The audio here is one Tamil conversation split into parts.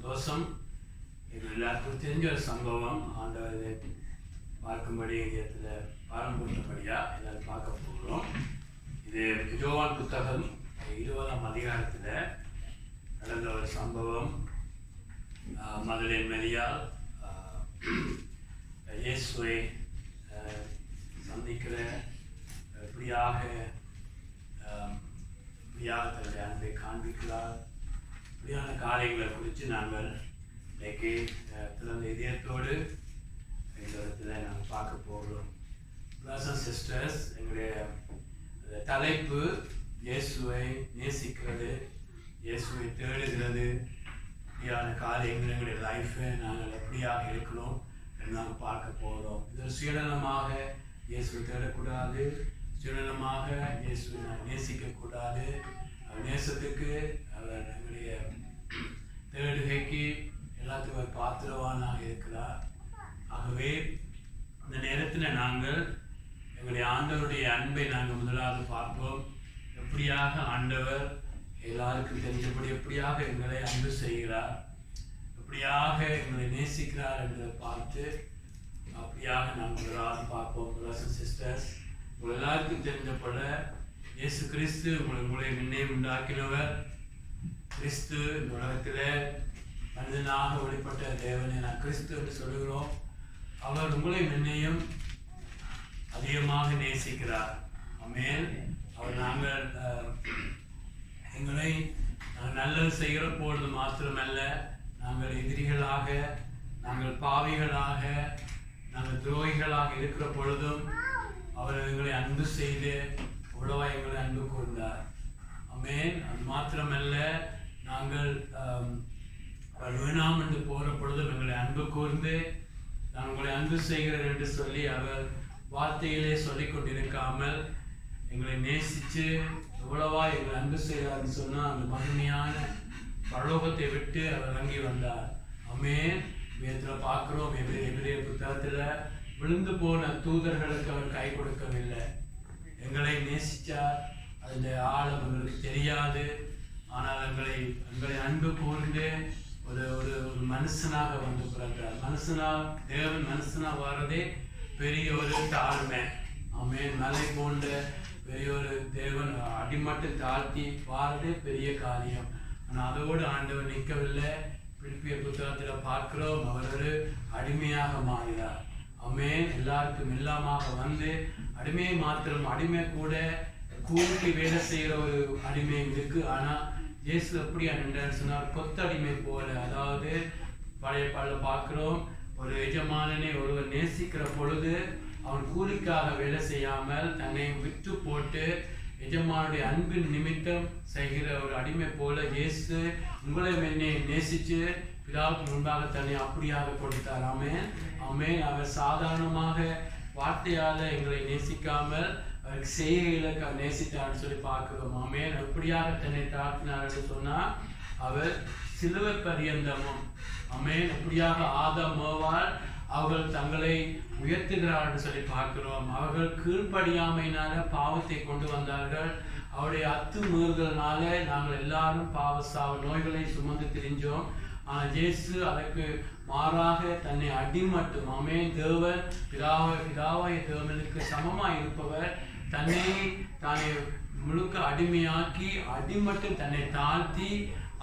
சந்தோஷம். இது எல்லாருக்கும் தெரிஞ்ச ஒரு சம்பவம். ஆண்டவர் இதை பார்க்கும்படி இடத்துல பாரம்பரியபடியாக எல்லாரும் பார்க்க போகிறோம். இது யோவான் புத்தகம் 20ஆம் அதிகாரத்தில் நடந்த ஒரு சம்பவம். மதலேன் மரியாள் இயேசுவை சந்திக்கிற இப்படியாக தன்னுடைய அன்பை காண்பிக்கிறார். இப்படியான காரியங்களை குறித்து நாங்கள் இன்றைக்கு திறந்த இதயத்தோடு இந்த இடத்துல நாங்கள் பார்க்க போகிறோம். பிரதர்ஸ் அண்ட் சிஸ்டர்ஸ், எங்களுடைய தலைப்பு இயேசுவை நேசிக்கிறது, இயேசுவை தேடுகிறது. இப்படியான காரியங்கள் எங்களுடைய லைஃப்பை நாங்கள் எப்படியாக இருக்கணும் என்று நாங்கள் பார்க்க போகிறோம். இதில் சுயநலமாக இயேசுவை தேடக்கூடாது, சுயநலமாக இயேசுவை நாங்கள் நேசிக்கக்கூடாது. அவர் நேசத்துக்கு, அவர் எங்களுடைய தேடுகைக்கு எல்லாத்துக்கும் பாத்திரவானாக இருக்கிறார். ஆகவே இந்த நேரத்தில் நாங்கள் எங்களுடைய ஆண்டவருடைய அன்பை நாங்கள் முதலாவது பார்ப்போம். எப்படியாக ஆண்டவர் எல்லாருக்கும் தெரிஞ்சபடி எப்படியாக எங்களை அன்பு செய்கிறார், எப்படியாக எங்களை நேசிக்கிறார் என்பதை பார்த்து அப்படியாக நாங்கள் முதலாவது பார்ப்போம். பிரதர்ஸ் அண்ட் சிஸ்டர்ஸ், உங்கள் எல்லாருக்கும் தெரிஞ்சபட இயேசு கிறிஸ்து உங்களை முன்னே உண்டாக்கினவர். கிறிஸ்து இந்த உலகத்தில் மனிதனாக வெளிப்பட்ட தேவனை நான் கிறிஸ்து என்று சொல்லுகிறோம். அவர் உங்களை முன்னையும் அதிகமாக நேசிக்கிறார். ஆமென். அவர் நாங்கள் எங்களை நல்லது செய்கிற பொழுது மாத்திரமல்ல, நாங்கள் எதிரிகளாக, நாங்கள் பாவிகளாக, நாங்கள் துரோகிகளாக இருக்கிற பொழுதும் அவர் எங்களை அன்பு செய்து உழவா எங்களை அன்பு கூர்ந்தார். ஆமென். அது மாத்திரமல்ல, நாங்கள் வேணாம் என்று போகிற பொழுதும் எங்களை அன்பு கூர்ந்து நான் உங்களை அன்பு செய்கிறேன் என்று சொல்லி அவர் வார்த்தையிலே சொல்லி கொண்டிருக்காமல் எங்களை நேசித்து எவ்வளவா எங்களை அன்பு செய்கிறார்னு சொன்னால் அந்த மகிமையான பரலோகத்தை விட்டு அவர் இறங்கி வந்தார். ஆமென். வேதத்தில் பார்க்குறோம், எபிரேய புத்தகத்தில் விழுந்து போன தூதர்களுக்கு அவர் கை கொடுக்கவில்லை. எங்களை நேசித்தார். அதில் ஆழம் எங்களுக்கு தெரியாது. ஆனால் எங்களை அன்பு கூர்ந்து ஒரு ஒரு ஒரு மனுஷனாக வந்து பிறந்தார். தேவன் மனுஷனாக வர்றதே பெரிய ஒரு தாழ்மை. ஆமென். மலை போன்ற பெரிய ஒரு தேவன் அடிமட்டம் தாழ்த்தி வாரதே பெரிய காரியம். ஆனால் அதோடு ஆண்டவர் நிற்கவில்லை. பிலிப்பியர் புத்தகத்தில் பார்க்கிறோம், அவர் ஒரு அடிமையாக மாறினார். ஆமென். எல்லாருக்கும் எல்லாமாக வந்து அடிமையை மாத்திரம், அடிமை கூட கூட்டி வேலை செய்கிற ஒரு அடிமை இருக்கு. ஆனால் இயேசு எப்படி நின்றார் சொன்னார், கொத்தடிமை போல. அதாவது பழைய பாடல பார்க்கிறோம், ஒரு எஜமானனை ஒருவர் நேசிக்கிற பொழுது அவன் கூலிக்காக வேலை செய்யாமல் தன்னை விட்டு போட்டு எஜமானுடைய அன்பின் நிமித்தம் செய்கிற ஒரு அடிமை போல இயேசு உங்களை என்னை நேசித்து பிதாவுக்கு முன்பாக தன்னை அப்படியாக கொடுத்தார். ஆமென். ஆமென். அவர் சாதாரணமாக வார்த்தையால் எங்களை நேசிக்காமல் அவருக்கு செய்கையில நேசித்தார்னு சொல்லி பார்க்கிறோம். ஆமென். எப்படியாக தன்னை தாழ்த்தினார் என்று சொன்னால் அவர் சிலுவை பரியந்தமும். ஆமென். எப்படியாக ஆதாம் ஏவாள் அவர்கள் தங்களை உயர்த்துகிறார் என்று சொல்லி பார்க்கிறோம். அவர்கள் கீழ்ப்படியாமையினால பாவத்தை கொண்டு வந்தார்கள். அவருடைய அத்துமீறுதல்னால நாங்கள் எல்லாரும் பாவசாவ நோய்களை சுமந்து திரிஞ்சோம். ஆனால் இயேசு அதற்கு மாறாக தன்னை அடிமட்டும். ஆமென். தேவன் பிதாவாய தேவனுக்கு சமமாக இருப்பவர் தானே முழுக்க அடிமையாக்கி அடிமட்டும் தன்னை தாழ்த்தி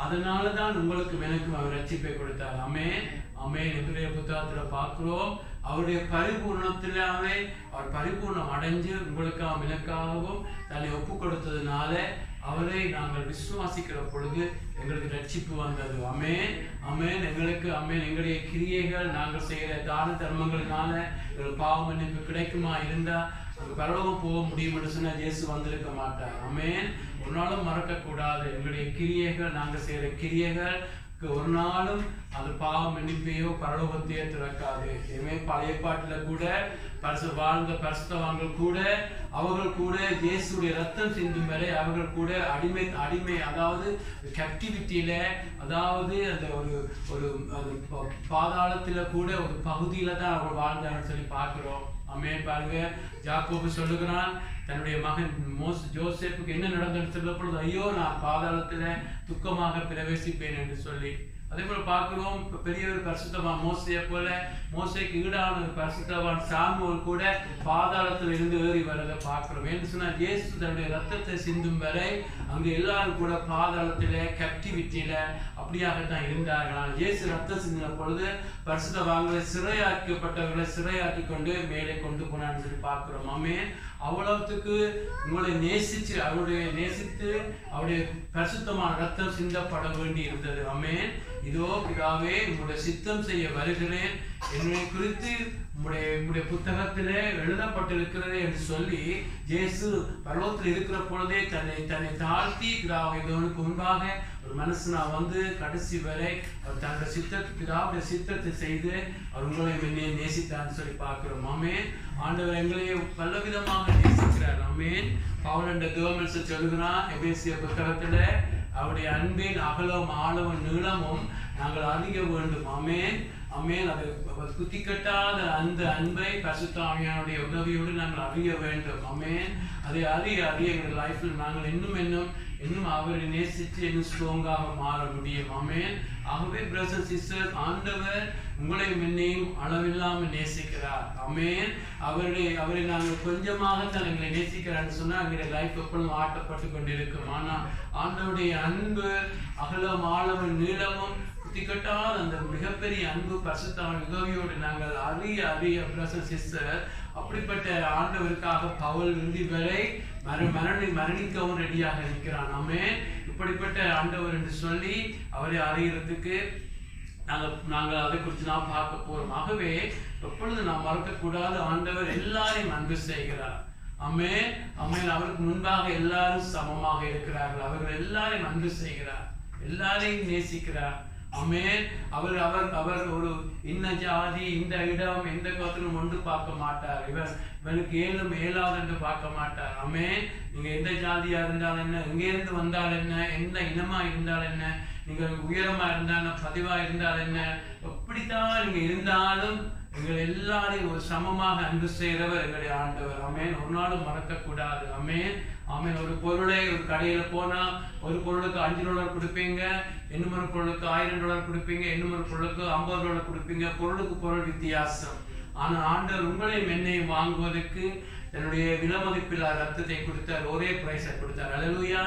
அதனால தான் உங்களுக்கு எனக்கும் அவர் ரட்சிப்பை கொடுத்தார். ஆமென். ஆமென். எபிரேய புத்தகத்தில் பார்க்கிறோம், அவருடைய பரிபூர்ணத்திலாவே அவர் பரிபூர்ணம் அடைஞ்சு உங்களுக்காகவும் எனக்காகவும் தன்னை ஒப்பு கொடுத்ததுனால அவரை நாங்கள் விசுவாசிக்கிற பொழுது எங்களுக்கு ரட்சிப்பு வந்தது. ஆமென். ஆமென். எங்களுடைய கிரியைகள் நாங்கள் செய்கிற தான தர்மங்களினால எங்களுக்கு பாவ மன்னிப்பு கிடைக்குமா இருந்தால் அங்கே பரலோகம் போக முடியும் என்று சொன்னால் இயேசு வந்திருக்க மாட்டார். ஆமென். ஒரு நாளும் மறக்கக்கூடாது. எங்களுடைய கிரியைகள், நாங்கள் செய்கிற கிரியைகள் ஒரு நாளும் அது பாவ மன்னிப்பையோ பரலோகத்தையோ திறக்காது. இதுவே பழைய பாட்டில் கூட வாழ்ந்த பரிசுத்தவான்கள் கூட அவர்கள் கூட இயேசுடைய ரத்தம் சிந்தும் வரை அவர்கள் கூட அடிமை அதாவது கேப்டிவிட்டியில, அதாவது அந்த ஒரு பாதாளத்துல கூட ஒரு பகுதியில தான் அவர்கள் வாழ்ந்தாங்கன்னு சொல்லி பார்க்கிறோம். ஆமென். பாருங்க, யாக்கோபு சொல்லுகிறான் தன்னுடைய மகன் ஜோசேப்புக்கு என்ன நடந்ததுன்னு சொல்ல பொழுது, ஐயோ நான் பாதாளத்துல துக்கமாக பிரவேசிப்பேன் என்று சொல்லி. அதே போல பார்க்கிறோம், பெரிய ஒரு பரிசுத்தவான் மோசையை போல, மோசைக்கு ஈடான ஒரு பரிசுத்தவான் சாமுவேல் கூட பாதாளத்தில் இருந்து ஏறி வரதை பார்க்கிறோம். என்று சொன்னால் இயேசு தன்னுடைய ரத்தத்தை சிந்தும் வரை அங்கு எல்லாரும் கூட பாதாளத்தில கேப்டிவிட்டியில அப்படியாகத்தான் இருந்தார்கள். இயேசு ரத்தம் சிந்தின பொழுது பரிசுத்தவான்களை சிறையாக்கப்பட்டவர்களை சிறையாக்கி கொண்டு மேலே கொண்டு போனான்னு சொல்லி பார்க்கிறோம். ஆமென். அவ்வளவுக்கு உங்களை நேசித்து அவருடைய பரிசுத்தமான ரத்தம் சிந்தப்பட வேண்டி இருந்தது. ஆமென். இதோ பிதாவே, உங்களுடைய சித்தம் செய்ய வருகிறேன், என்னை குறித்து உங்களுடைய புத்தகத்திலே எழுதப்பட்டிருக்கிறது என்று சொல்லி இயேசு பரலோகத்தில் இருக்கிற பொழுதே தன்னை தாழ்த்தி பிதாவுக்கு முன்பாக ஒரு மனுஷனா வந்து கடைசி வரை அவர் தன்னுடைய பிதாவுடைய சித்தத்தை செய்து அவர் உங்களை என்னை நேசித்தான்னு சொல்லி பார்க்கிறோம். ஆமென். ஆண்டவர் எங்களை பலவிதமாக நேசிக்கிறார். ஆமென். பவுல் தேவமனுஷ சொல்லுகிறான் எபேசிய புத்தகத்துல, அவருடைய அன்பின் அகலம் ஆழமும் நீளமும் நாங்கள் அறிய வேண்டும். ஆமென். ஆமென். அது குத்திக்கட்டாத அந்த அன்பை பரிசுத்த ஆவியானுடைய உதவியோடு நாங்கள் அறிய வேண்டும். ஆமென். அதை அறிய எங்கள் லைஃப்பில் நாங்கள் இன்னும் அவரை நேசித்து இன்னும் ஸ்ட்ராங்காக மாற முடியும். ஆமென். ஆகவே பிரதர்ஸ் அண்ட் சிஸ்டர்ஸ், ஆண்டவர் உங்களையும் என்னையும் அளவில்லாமல் நேசிக்கிறார். ஆமென். அவரை நாங்கள் கொஞ்சமாகத்தான் எங்களை நேசிக்கிறான்னு சொன்னால் எங்களுடைய லைஃப் எப்பொழுதும் ஆட்டப்பட்டு கொண்டிருக்கும். ஆனால் ஆண்டவருடைய அன்பு அகலம் ஆழமும் நீளமும் குத்திக்கட்டால் அந்த மிகப்பெரிய அன்பு பரிசுத்த உதவியோடு நாங்கள் அறிய பிரதர்ஸ் அண்ட் சிஸ்டர், அப்படிப்பட்ட ஆண்டவருக்காக பவுல் இறுதி வரை மரணிக்கவும் ரெடியாக இருக்கிறான். ஆமென். இப்படிப்பட்ட ஆண்டவர் என்று சொல்லி அவரை அறியறதுக்கு நாங்கள் அதை குறித்து நாம் பார்க்க போறோம். ஆகவே எப்பொழுது நாம் மறக்கக்கூடாது, ஆண்டவர் எல்லாரையும் அன்பு செய்கிறார். ஆமென். ஆமென். அவருக்கு முன்பாக எல்லாரும் சமமாக இருக்கிறார்கள். அவர்கள் எல்லாரையும் அன்பு செய்கிறார், எல்லாரையும் நேசிக்கிறார். ஆமென். அவர் ஒரு இன்ன ஜாதி, இந்த இடம், எந்த கோத்திரம் ஒன்று பார்க்க மாட்டார். இவனுக்கு ஏழாவது என்று பார்க்க மாட்டார். ஆமென். நீங்க எந்த ஜாதியா இருந்தால் என்ன, எங்க இருந்து வந்தால் என்ன, எந்த இனமா இருந்தால் என்ன, நீங்க உயரமா இருந்தாலும் பதிவா இருந்தால் என்ன, எப்படித்தான் நீங்க இருந்தாலும் எங்களை எல்லாரையும் ஒரு சமமாக அன்பு செய்கிறவர் எங்களுடைய ஆண்டவர். ஆமென். ஒரு நாளும் மறக்கக்கூடாது. ஆமென். ஆமென். ஒரு பொருளை ஒரு கடையில போனா ஒரு பொருளுக்கு $5 கொடுப்பீங்க, இன்னும் ஒரு பொருளுக்கு $1000 கொடுப்பீங்க, இன்னும் ஒரு பொருளுக்கு $50 கொடுப்பீங்க. பொருளுக்கு பொருள் வித்தியாசம். ஆனா ஆண்டவர் உங்களையும் என்னையும் வாங்குவதற்கு தன்னுடைய விலமதிப்பில்லா ரத்தத்தை கொடுத்தார், ஒரே பிரைஸை கொடுத்தார். அல்லேலூயா.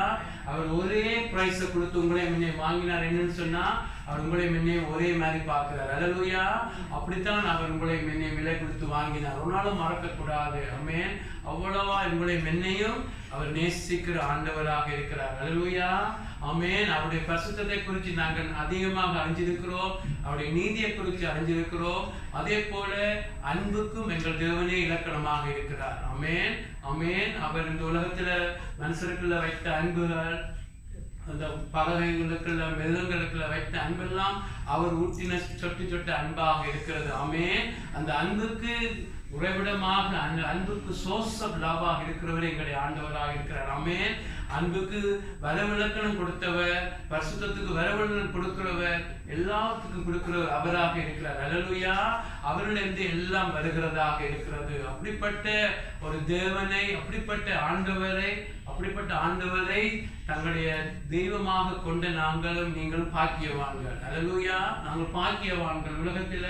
அவர் ஒரே பிரைஸை கொடுத்து உங்களையும் என்னையும் வாங்கினார். என்னன்னு சொன்னா அவர் உங்களையும் என்னையும் ஒரே மாதிரி பார்க்கிறார். அல்லேலூயா. அப்படித்தான் அவர் உங்களையும் என்னையும் விலை கொடுத்து வாங்கினார். ஒரு நாளும் மறக்கக்கூடாது. ஆமென். அவ்வளவா உங்களையும் என்னையும் அவர் நேசிக்கிற ஆண்டவராக இருக்கிறார். அல்லேலூயா. ஆமென். அவருடைய பரிசுத்தத்தை குறித்து நாங்கள் அதிகமாக அறிஞ்சிருக்கிறோம், அவருடைய நீதியை குறித்து அறிஞ்சிருக்கிறோம். அதே போல அன்புக்கும் எங்கள் தேவனே இலக்கணமாக இருக்கிறார். ஆமென். ஆமென். அவர் இந்த உலகத்துல மனுஷருக்குள்ள வைத்த அன்புகள், அந்த பறவைகளுக்குள்ள மிருகங்களுக்குள்ள வைத்த அன்பெல்லாம் அவர் ஊற்றின சொட்டு அன்பாக இருக்கிறது. ஆமென். அந்த அன்புக்கு உறைவிடமாக, அந்த அன்புக்கு சோர்ஸ் ஆஃப் லவ்வாக இருக்கிறவரே எங்களுடைய ஆண்டவராக இருக்கிறார். ஆமென். அன்புக்கு வரவிலக்கணம் கொடுத்தவர், பரிசுத்தத்துக்கு வரவிலக்கணம் கொடுக்கிறவர், எல்லாத்துக்கும் கொடுக்கிறவர் அவராக இருக்கிறார். அல்லேலூயா. அவரிலிருந்து எல்லாம் வருகிறதாக இருக்கிறது. அப்படிப்பட்ட ஒரு தேவனை, அப்படிப்பட்ட ஆண்டவரை தங்களுடைய தெய்வமாக கொண்ட நீங்களும் பாக்கியவான்கள். அல்லேலூயா. நாங்கள் பாக்கியவான்கள். உலகத்துல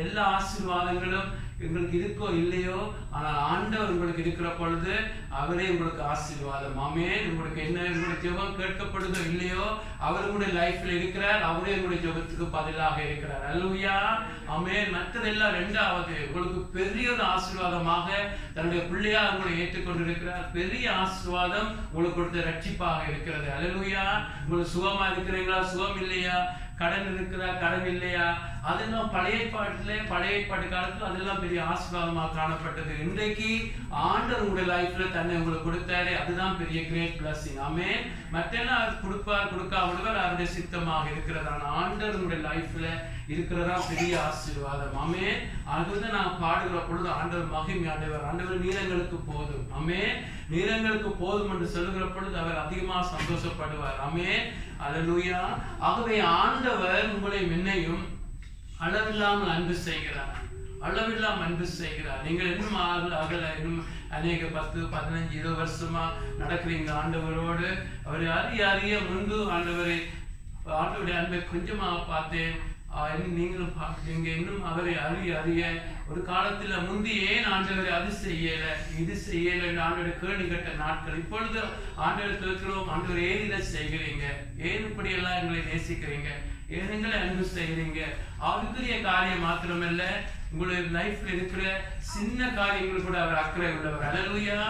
எல்லா ஆசீர்வாதங்களும் எங்களுக்கு இருக்கோ இல்லையோ, ஆனால் ஆண்டவர் உங்களுக்கு இருக்கிற பொழுது அவரே உங்களுக்கு ஆசீர்வாதம். ஆமென். உங்களுக்கு உங்களுடைய ஜெபம் கேட்கப்படுதோ இல்லையோ, அவர் உங்களுடைய லைஃப்ல இருக்கிறார், அவரே உங்களுடைய ஜெபத்துக்கு பதிலாக இருக்கிறார். அல்லேலூயா. ஆமென். மற்றதெல்லாம் ரெண்டாவது, உங்களுக்கு பெரிய ஒரு ஆசீர்வாதமாக தன்னுடைய பிள்ளையா உங்களை ஏற்றுக்கொண்டிருக்கிறார். பெரிய ஆசீர்வாதம் உங்களுக்கு கொடுத்த ரட்சிப்பாக இருக்கிறது. அல்லேலூயா. உங்களுக்கு சுகமா இருக்கிறீங்களா, சுகம் இல்லையா, கடன் இருக்கிறா, கடன் இல்லையா, அதெல்லாம் பழைய ஏற்பாட்டு காலத்துல அதெல்லாம் பெரிய ஆசீர்வாதமாக காணப்பட்டது. இன்றைக்கு ஆண்டவர் உங்களுடைய லைஃப்ல தன்னை உங்களுக்கு கொடுத்தாரு, அதுதான் பெரிய கிரேட் பிளஸிங். ஆமென். மற்றெல்லாம் கொடுக்க விடுவார், அவருடைய சித்தமாக இருக்கிறது. ஆனால் ஆண்டவர் உங்களுடைய லைஃப்ல இருக்கிறதா பெரிய ஆசீர்வாதம். ஆமென். அதுதான் நான் பாடுகிற பொழுது ஆண்டவர் மகிமை ஆண்டவர் நீரங்களுக்கு போதும். ஆமென். நீரங்களுக்கு போதும் என்று சொல்லுகிற பொழுது அவர் அதிகமாக சந்தோஷப்படுவார். ஆமென். அல்லேலூயா. ஆகவே ஆண்டவர் உங்களை என்னையும் அளவில்லாமல் அன்பு செய்கிறார். அளவில்லாம் அன்பு செய்கிறார். நீங்கள் இன்னும் அகல இன்னும் அநேக 10, 15, 20 வருஷமா நடக்கிறீங்க ஆண்டவரோடு. அவரை அறிய முன்பு ஆண்டவருடைய அன்பை கொஞ்சமாக பார்த்தேன். நீங்களும் பார்க்குறீங்க. இன்னும் அவரை அறிய ஒரு காலத்துல முந்தி ஏன் ஆண்டவரை அது செய்யல இது செய்யல ஆண்டவரை கேள்வி கேட்ட நாட்கள். இப்பொழுது ஆண்டவரை கேட்கிறோம், ஆண்டவர் ஏன் இதை செய்கிறீங்க, ஏன் இப்படி எல்லாம் எங்களை நேசிக்கிறீங்க, ஏன் எங்களை அன்பு செய்கிறீங்க. அவருக்குரிய காரியம் மாத்திரமல்ல, உங்களுடைய லைஃப்ல இருக்கிற சின்ன காரியங்கள் கூட அவர் அக்கறை உள்ளவர். அல்லேலூயா,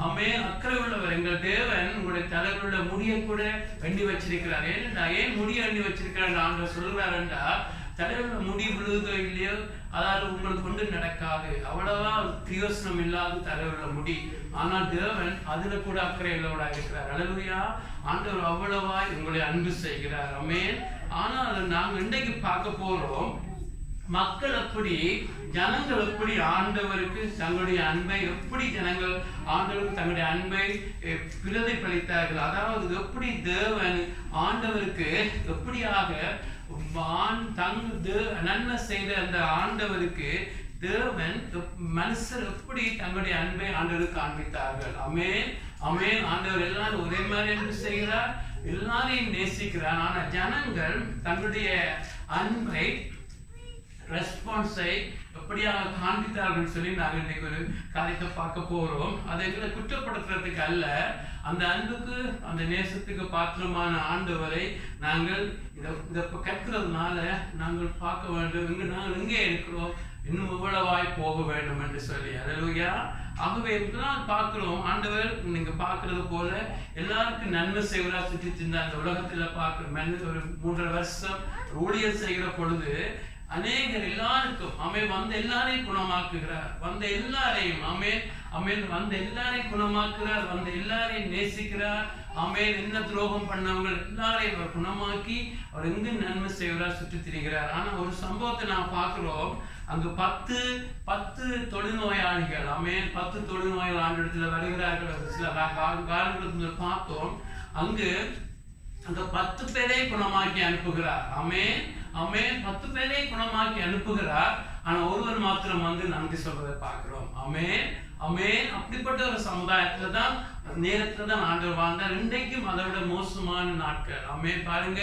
ஆமென். அக்கறை உள்ளவர். எங்கள் தேவன் உங்களுடைய தலையில் உள்ள முடியை கூட எண்ணி வச்சிருக்கிறார். ஏன் முடியை எண்ணி வச்சிருக்கிறார் ஆண்டவர் சொல்றாருண்டா, தலையில் உள்ள முடி விழுதோ இல்லையோ அதாவது உங்களுக்கு கொண்டு நடக்காது, அவ்வளவா பிரயோசனம் இல்லாத தலையில் உள்ள முடி. ஆனால் தேவன் அதுல கூட அக்கறை உள்ளவராக இருக்கிறார். அல்லேலூயா, ஆண்டவர் அவ்வளவா உங்களை அன்பு செய்கிறார். ஆமென். ஆனால் நாங்கள் இன்றைக்கு பார்க்க போறோம், மக்கள் எப்படி, ஜனங்கள் எப்படி ஆண்டவருக்கு தங்களுடைய அன்பை, எப்படி ஜனங்கள் ஆண்டவருக்கு தங்களுடைய அன்பை பிரதிபலித்தார்கள். அதாவது எப்படி தேவன் ஆண்டவருக்கு எப்படியாக நன்மை செய்த அந்த ஆண்டவருக்கு தேவன் மனுஷர் எப்படி தங்களுடைய அன்பை ஆண்டவருக்கு காண்பித்தார்கள். ஆமென், ஆமென். ஆண்டவர் எல்லாரும் ஒரே மாதிரி அன்பு செய்கிறார், எல்லாரையும் நேசிக்கிறார். ஆனா ஜனங்கள் தங்களுடைய அன்பை ரெஸ்பான்ஸை எப்படியாக காண்பித்தார்கள் சொல்லி நாங்கள் இன்னைக்கு ஒரு காரியத்தை பார்க்க போறோம். அதை குற்றப்படுத்துறதுக்கு அல்ல, அந்த அன்புக்கு அந்த நேசத்துக்கு பாத்திரமான ஆண்டவரை நாங்கள் இதை கற்கிறதுனால நாங்கள் பார்க்க வேண்டும், நாங்கள் எங்கே இருக்கிறோம், இன்னும் எவ்வளவாய் போக வேண்டும் என்று சொல்லி. அல்லேலூயா. ஆகவே இதெல்லாம் பார்க்கிறோம். ஆண்டவர் நீங்க பார்க்கறது போல எல்லாருக்கும் நன்மை செய்வதா சுற்றி சின்ன அந்த உலகத்துல பார்க்கிற ஒரு 3.5 வருஷம் ஊழியர் செய்கிற பொழுது அநேகர் எல்லாருக்கும் வந்த எல்லாரையும் குணமாக்குகிறார், வந்த எல்லாரையும் வந்த எல்லாரையும் குணமாக்குறார், வந்த எல்லாரையும் நேசிக்கிறார். என்ன துரோகம் பண்ணவங்க எல்லாரையும் அவர் குணமாக்கி அவர் எங்கு நன்மை செய்வரார் சுற்றி திரிகிறார். ஆனா ஒரு சம்பவத்தை நான் பார்க்கிறோம், அங்கு 10 தொழுநோயாளிகள் 10 தொழுநோயாளிகள் ஆண்டிடத்துல வருகிறார்கள். சில காலங்களுக்கு பார்த்தோம், அங்கு அந்த 10 பேரை குணமாக்கி அனுப்புகிறார். 10 பேரை குணமாக்கி அனுப்புகிறார். ஆனா ஒருவர் மாத்திரம் வந்து நன்றி சொல்றதை பார்க்கிறோம். அப்படிப்பட்ட ஒரு சமுதாயத்துல தான் நேரத்துல தான் ஆண்டவர் வாழ்ந்தார். இன்றைக்கும் அதை விட மோசமான நாட்கள். பாருங்க,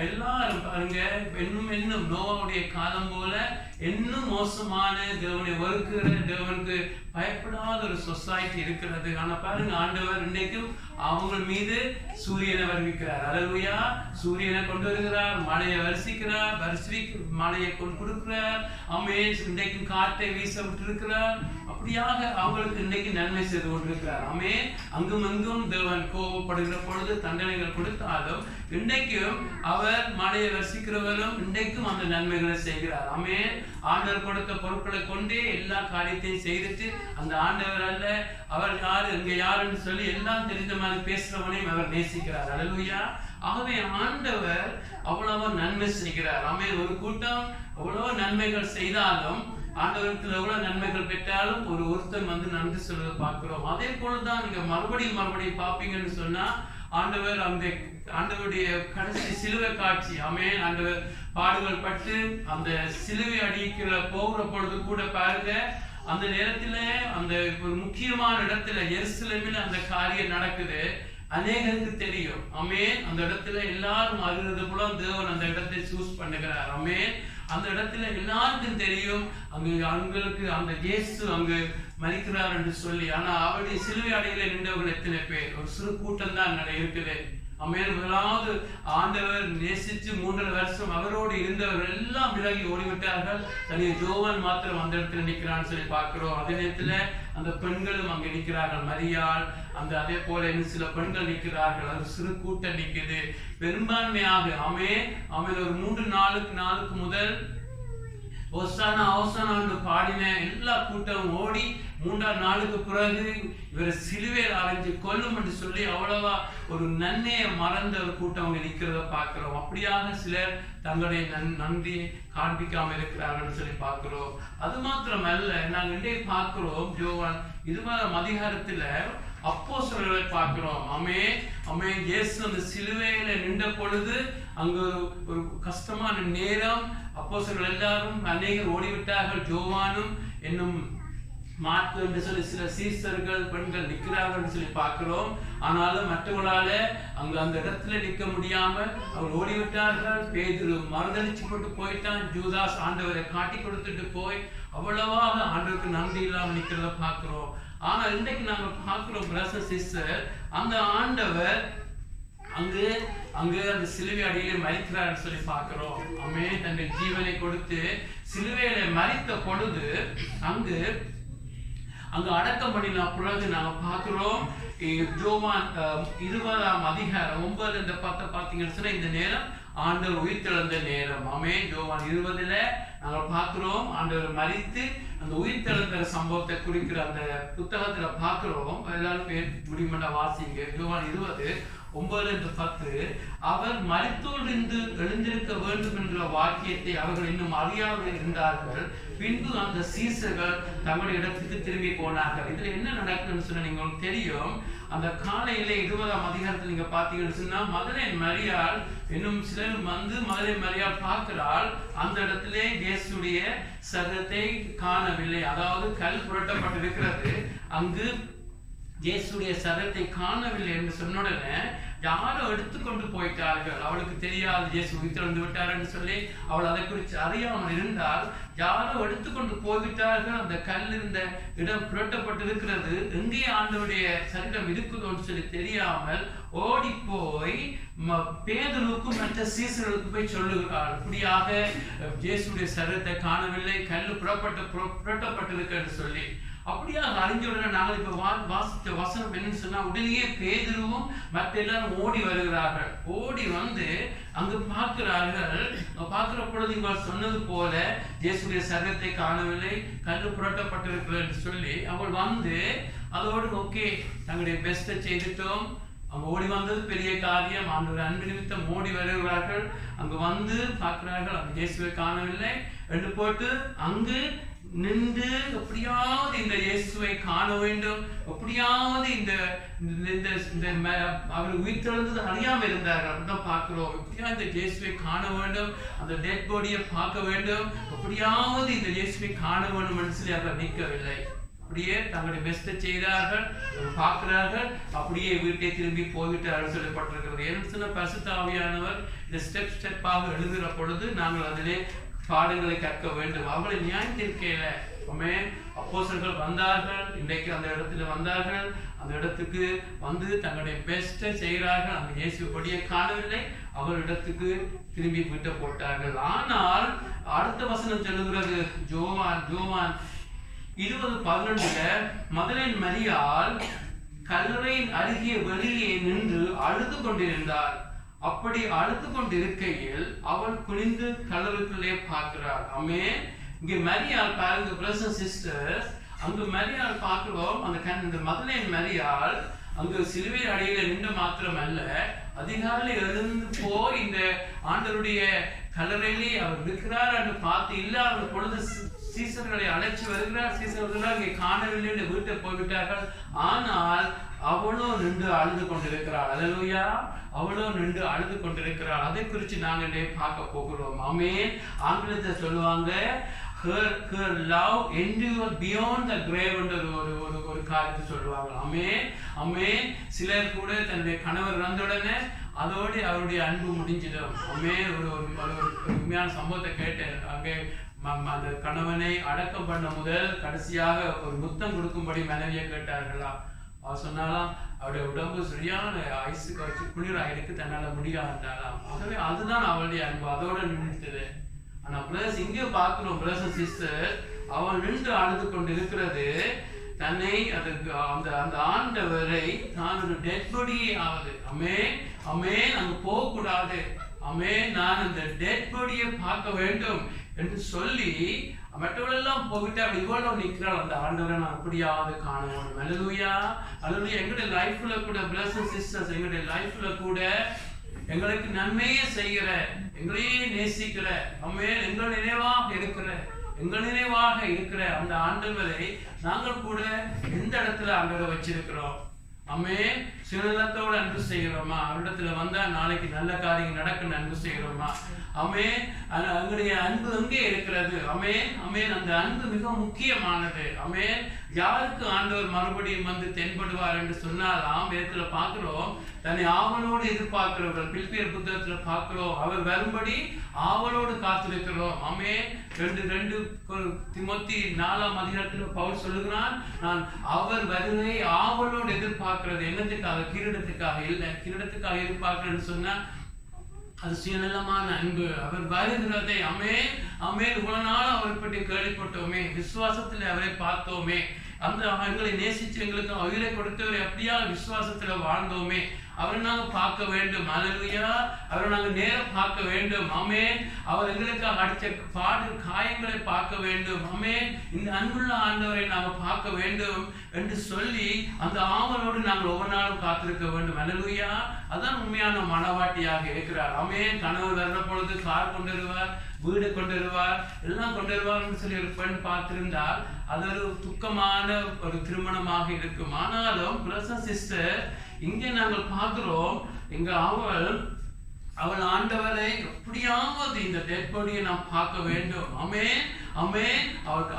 எல்லாரும் பாருங்க, இன்னும் நோவாவுடைய காலம் போல இன்னும் மோசமான, தேவனை வெறுக்கிற, தேவனுக்கு பயப்படாத ஒரு சொசைட்டி இருக்கிறது. ஆனா பாருங்க, ஆண்டவர் இன்றைக்கும் அவங்க மீது சூரியனை வருவிக்கிறார். அல்லேலூயா. சூரியனை கொண்டு வருகிறார், மழையை வருஷிக்கிறார், மழையை கொண்டு கொடுக்கிறார். இன்றைக்கும் காற்றை வீச விட்டு இருக்கிறார். அப்படியாக அவங்களுக்கு இன்றைக்கு நன்மை செய்து கொண்டிருக்கிறார். அங்கும் அங்கும் தேவன் கோபப்படுகிற பொழுது தண்டனைகள் கொடுத்தாலும் இன்றைக்கும் அவர் மழையை வசிக்கிறவரும் இன்றைக்கும் அந்த நன்மைகளை செய்கிறார். ஆண்டவர் கொடுத்த பொருட்களை கொண்டே எல்லா காரியத்தையும் செய்துட்டு அந்த ஆண்டவர் அல்ல, அவர் யாரு, இங்க யாருன்னு சொல்லி எல்லாம் தெரிந்த மாதிரி பேசுறவனையும் அவர் நேசிக்கிறார். அல்லேலூயா. ஆகவே ஆண்டவர் அவ்வளவோ நன்மை செய்கிறார். ஒரு கூட்டம் அவ்வளவு நன்மைகள் செய்தாலும், ஆண்டவருக்கு எவ்வளவு நன்மைகள் பெற்றாலும் ஒருத்தன் வந்து நன்றி சொல்வதை பார்க்கிறோம். அதே போலதான் நீங்க மறுபடியும் பார்ப்பீங்கன்னு சொன்னா, ஆண்டவருடைய கடைசி சிலுவை காட்சி. ஆண்டவர் பாடுகள் பட்டு அந்த சிலுவை அடிக்கிற போகிற பொழுது கூட பாருங்க, அந்த நேரத்துல அந்த ஒரு முக்கியமான இடத்துல எருசலேமில் அந்த காரியம் நடக்குது. அநேகருக்கு தெரியும். அந்த இடத்துல எல்லாரும் அறிறது போல தேவன் அந்த இடத்தை சூஸ் பண்ணுகிறார். அந்த இடத்துல எல்லாருக்கும் தெரியும் அவங்களுக்கு அந்த இயேசு அங்கு மரிக்கிறார் என்று சொல்லி. ஆனா அவருடைய சிலுவை அடையில நின்றவர்கள் எத்தனை பேர்? ஒரு சிறு கூட்டம் தான் இருக்குது. முதலாவது ஆண்டவர் நேசிச்சு 3.5 வருஷம் அவரோடு இருந்தவர்கள் எல்லாம் விலகி ஓடிவிட்டார்கள். தனிய ஜோவான் மாத்திரம் அந்த இடத்துல நிற்கிறான்னு சொல்லி பார்க்கிறோம். அதே நேரத்துல அந்த பெண்களும் அங்க நிற்கிறார்கள், மரியாள், அதே போல சில பெண்கள் நிற்கிறார்கள். அது சிறு கூட்டம் நிற்குது. பெரும்பான்மையாக ஒரு 3 நாளுக்கு முதல் ஓசானா ஓசானா பாடின எல்லா கூட்டம் ஓடி 3ஆம் நாளுக்கு பிறகு இவரை சிலுவையில் அரைஞ்சு கொல்லும் என்று சொல்லி அவ்வளவா ஒரு நன்மையை மறந்த ஒரு கூட்டம் அவங்க நிற்கிறத பார்க்கிறோம். அப்படியாக சிலர் தங்களுடைய நன்றியை காண்பிக்காம இருக்கிறார்கள் சொல்லி பார்க்கிறோம். அது மாத்திரமல்ல, நாங்கள் இன்றைய பார்க்கிறோம் யோவான் 20ஆம் அதிகாரத்துல அப்போஸ்தலர்களை பார்க்கிறோம். இயேசு அந்த சிலுவையில நின்ற பொழுது அங்கு ஒரு கஷ்டமான நேரம். அப்போஸ்தலர்கள் எல்லாரும் அநேகர் ஓடிவிட்டார்கள். ஜோவானும் என்னும் மார்க்கு என்று சொல்லி சில சீசர்கள் பெண்கள் நிற்கிறார்கள் என்று சொல்லி பார்க்கிறோம். ஆனாலும் மற்றவர்களால அங்கு அந்த இடத்துல நிற்க முடியாமல் அவர் ஓடிவிட்டார்கள். பேதுரு மறுதளிச்சு போட்டு போயிட்டான். ஜூதாஸ் ஆண்டவரை காட்டி கொடுத்துட்டு போய் அவ்வளவாக ஆண்டவருக்கு நன்றி இல்லாமல் நிற்கிறத பார்க்கிறோம். ஆனா இன்றைக்கு நாங்கள் பார்க்கிறோம் பிரதர் சிஸ்டர், அந்த ஆண்டவர் அங்கு அந்த சிலுவை அடியிலே மரிக்கிறார் சொல்லி பார்க்கிறோம். ஆமென். தன்னுடைய ஜீவனை கொடுத்து சிலுவையில மரித்த பொழுது அங்கு அடக்கம் பண்ணின பிறகு நாங்க பார்க்கிறோம். யோவான் 20ஆம் அதிகாரம் 9-10 பார்த்தீங்கன்னு சொன்னா இந்த நேரம் ஆண்டவர் உயிர்த்தெழுந்த நேரம். ஆமென். யோவான் 20ல நாங்க பார்க்கிறோம் ஆண்டவர் மரித்து அந்த உயிர்த்தெழுந்த சம்பவத்தை குறிக்கிற அந்த புத்தகத்துல பார்க்கிறோம். எல்லாரும் பேர் முடிமண்ட வாசிங்க. யோவான் 20:9-10 அவர் மரித்தோரிலிருந்து எழுந்திருக்க வேண்டும் என்ற வாக்கியத்தை அவர்கள் இன்னும் அறியாமல் இருந்தார்கள். பின்பு அந்த சீசர்கள் தங்களுடைய இடத்துக்கு திரும்பி போனார்கள். இதுல என்ன நடக்குதுன்னு சொன்னா உங்களுக்கு தெரியும். அந்த காலையில 20ஆம் அதிகாரத்தில் நீங்க பாத்தீங்கன்னு சொன்னா மதலேன் மரியாள் இன்னும் சிலர் வந்து மதலேன் மரியாள் பார்க்கிறாள். அந்த இடத்திலே இயேசுடைய சரீரத்தை காணவில்லை. அதாவது கல் புரட்டப்பட்டிருக்கிறது. அங்கு இயேசுடைய சரீரத்தை காணவில்லை என்று சொன்ன உடனே யாரோ எடுத்துக்கொண்டு போயிட்டார்கள். அவளுக்கு தெரியாது இயேசு உயிர்த்தெழுந்து விட்டார்ன்னு சொல்லி அவள் அதை குறித்து அறியாமல் இருந்தால் யாரோ எடுத்துக்கொண்டு போய்விட்டார்கள். அந்த கல் இருந்த இடம் புரட்டப்பட்டிருக்கிறது. எங்கே ஆண்டவருடைய சரீரம் இருக்குதோன்னு சொல்லி தெரியாமல் ஓடி போய் பேதுருவுக்கும் மற்ற சீசர்களுக்கு போய் சொல்லுகிறாள். இப்படியாக இயேசுடைய சரீரத்தை காணவில்லை, கல் புரட்டப்பட்டிருக்குன்னு சொல்லி. அப்படியா அறிஞ்ச உடனே நாங்கள் இப்ப வாசித்த வசனம் என்னன்னு சொன்னா உடனே பேதுருவும் மற்ற எல்லாரும் ஓடி வருகிறார்கள். ஓடி வந்து அங்கு பார்க்கிறார்கள். பார்க்கிற பொழுது இவள் சொன்னது போல இயேசுடைய சரீரத்தை காணவில்லை, கல் புரட்டப்பட்டிருக்கிறது என்று சொல்லி அவள் வந்து அதோடு ஓகே தங்களுடைய பெஸ்ட்டை செய்துட்டோம். அங்க ஓடி வந்தது பெரிய காரியம். ஆண்டவர் அன்பு நிமித்தம் ஓடி வருகிறார்கள். அங்கு வந்து பார்க்கிறார்கள் அந்த இயேசுவை காணவில்லை என்று போட்டு அங்கு நின்று எப்படியாவது இந்த இயேசுவை காண வேண்டும், எப்படியாவது இந்த அவர் உயிர்த்தெழுந்தது அறியாம இருந்தார்கள். அப்படிதான் பார்க்கிறோம். எப்படியா இந்த இயேசுவை காண வேண்டும், அந்த டெட் பாடியை பார்க்க வேண்டும், எப்படியாவது இந்த இயேசுவை காண வேண்டும் என்று சொல்லி அவர் நிற்கவில்லை. அப்படியே தங்களுடைய பெஸ்ட்டை செய்தார்கள், பார்க்கிறார்கள், அப்படியே வீட்டை திரும்பி போய்விட்டார்கள் சொல்லப்பட்டிருக்கிறது. ஏன்னு சொன்ன பரிசுத்த ஆவியானவர் இந்த ஸ்டெப்பாக எழுதுகிற பொழுது நாங்கள் அதிலே பாடங்களை கற்க வேண்டும். அவளை நியாயத்திற்கையில அப்போஸ்தலர்கள் வந்தார்கள். இன்றைக்கு அந்த இடத்துல வந்தார்கள். அந்த இடத்துக்கு வந்து தங்களுடைய பெஸ்ட்டை செய்கிறார்கள். அந்த இயேசு படியை காணவில்லை, அவர் இடத்துக்கு திரும்பி விட்டு போட்டார்கள். ஆனால் அடுத்த வசனம் சொல்லுகிறது யோவான் 20:12 மதலேன் மரியாள் கல்லறையின் அருகே வெளியே நின்று அழுது கொண்டிருந்தாள். அப்படி அழுது கொண்டிருக்கையில் அவள் குனிந்து கல்லறைக்குள்ளே பார்க்கிறாள். ஆமென். இங்கே மரியாள் பாருங்க பிரதர்ஸ் சிஸ்டர்ஸ், அங்கு மரியாள் பார்க்கிறோம். அந்த மதலேன் மரியாள் அங்கு சிலுவை அடியில நின்று மாத்திரமல்ல, அதிகாலை எழுந்து போய் இந்த ஆண்டவருடைய கல்லறையிலே அவர் இருக்கிறார் என்று பார்த்து இல்லாத பொழுது சீசர்களை அழைச்சி வருகிறார். சீசர்கள் அங்கே காணவில்லை என்று வீட்டை போய்விட்டார்கள். ஆனால் அவளோ நின்று அழுது கொண்டிருக்கிறாள். அல்லேலூயா. அவளோ நின்று அழுது கொண்டிருக்கிறாள். அதை குறித்து நாங்கள் பார்க்க போகிறோம். ஆமென். ஆங்கிலத்தில் சொல்லுவாங்க her love endured beyond the grave என்ற ஒரு காரியத்தை சொல்லுவாங்க. ஆமென் ஆமென். சிலர் கூட தன்னுடைய கணவர் இறந்தவுடனே அதோடு அவருடைய அன்பு முடிஞ்சிடும். ஆமென். ஒரு உண்மையான சம்பவத்தை கேட்டேன். அங்கே அந்த கணவனை அடக்கம் பண்ண முதல் கடைசியாக ஒரு முத்தம் கொடுக்கும்படி மனைவியை கேட்டார்களா. அவர் சொன்னாலாம் அவருடைய உடம்பு சரியான ஐஸுக்கு வச்சு குளிராயிருக்கு, தன்னால முடியாதாலாம். ஆகவே அதுதான் அவளுடைய அன்பு, அதோட நின்றுது. ஆனா பிரதர்ஸ் இங்கே பார்க்கிறோம் பிரதர்ஸ் சிஸ்டர், அவள் நின்று அழுது கொண்டு இருக்கிறது தன்னை அந்த ஆண்டவரை தான் ஒரு டெட் பாடியே ஆகுது. ஆமென் ஆமென். அங்கு போகக்கூடாது. ஆமென். நான் இந்த டெட் பாடியை பார்க்க வேண்டும் என்று சொல்லி மற்றவர்களெல்லாம் போகிட்டு அப்படி இவ்வளவு நிற்கிறாள். அந்த ஆண்டவரை நான் அப்படியாவது காண வேண்டும். அல்லேலூயா அல்லேலூயா. எங்களுடைய லைஃப்ல கூட பிரதர்ஸ் சிஸ்டர்ஸ், எங்களுடைய லைஃப்ல கூட எங்களுக்கு நன்மையே செய்கிற, எங்களையே நேசிக்கிற, ஆமென், எங்கள் நினைவாக இருக்கிற அந்த ஆண்டவரை நாங்கள் கூட எந்த இடத்துல ஆண்டவரை வச்சிருக்கிறோம். ஆமென். சுயநலத்தோடு அன்பு செய்கிறோமா? அவரிடத்துல வந்தா நாளைக்கு நல்ல காரியம் நடக்குன்னு அன்பு செய்கிறோமா? ஆமென். எங்களுடைய அன்பு எங்கே இருக்கிறது? ஆமென் ஆமென். அந்த அன்பு மிக முக்கியமானது. ஆமென். யாருக்கு ஆண்டவர் மறுபடியும் வந்து தென்படுவார் என்று சொன்னாலாம் வேதத்துல பார்க்கிறோம், தன்னை ஆவலோடு எதிர்பார்க்கிறவர்கள். பிலிப்பியர் புத்தகத்துல பார்க்கிறோம், அவர் வரும்படி ஆவலோடு காத்திருக்கிறோம். ஆமென். 2 திமோத்தி 4ஆம் அதிகாரத்துல பவுல் சொல்லுகிறான், நான் அவர் வருகை ஆவலோடு எதிர்பார்க்கிறது. என்னத்துக்காக? கிரீடத்துக்காக இல்லை. கிரீடத்துக்காக எதிர்பார்க்கிறேன்னு சொன்னா அது சுயநலமான அன்பு. அவர் வருகிறதை ஆமென் ஆமென் இவ்வளவு நாள் அவரை பற்றி கேள்விப்பட்டோமே, விசுவாசத்துல அவரை பார்த்தோமே, அந்த எங்களை நேசிச்சு எங்களுக்கு உயிரை கொடுத்தவரை அப்படியா விசுவாசத்துல வாழ்ந்தோமே, அவரை நாங்க பார்க்க வேண்டும். அல்லேலூயா. அவரை நாங்க நேரம் பார்க்க வேண்டும். ஆமென். அவர் எங்களுக்காக அடிச்ச பாடு காயங்களை பார்க்க வேண்டும். ஆமென். இந்த அன்புள்ள ஆண்டவரை நாங்க பார்க்க வேண்டும் என்று சொல்லி அந்த ஆவலோடு நாங்கள் ஒவ்வொரு நாளும் காத்திருக்க வேண்டும். அல்லேலூயா. அதான் உண்மையான மனவாட்டியாக இருக்கிறார். ஆமென். கணவர் வர்ற பொழுது கார் கொண்டு வருவார், வீடு கொண்டு வருவார், எல்லாம் கொண்டு வருவார் சொல்லி ஒரு பெண் பார்த்திருந்தால் அது ஒரு துக்கமான ஒரு திருமணமாக இருக்கும். ஆனாலும் பிரதர் சிஸ்டர் இங்கே நாங்கள் பார்க்கிறோம், இங்க அவள் ஆண்டவரை எப்படியாவது இந்த டெட் பாடியை நாம் பார்க்க வேண்டும். ஆமென் ஆமென்.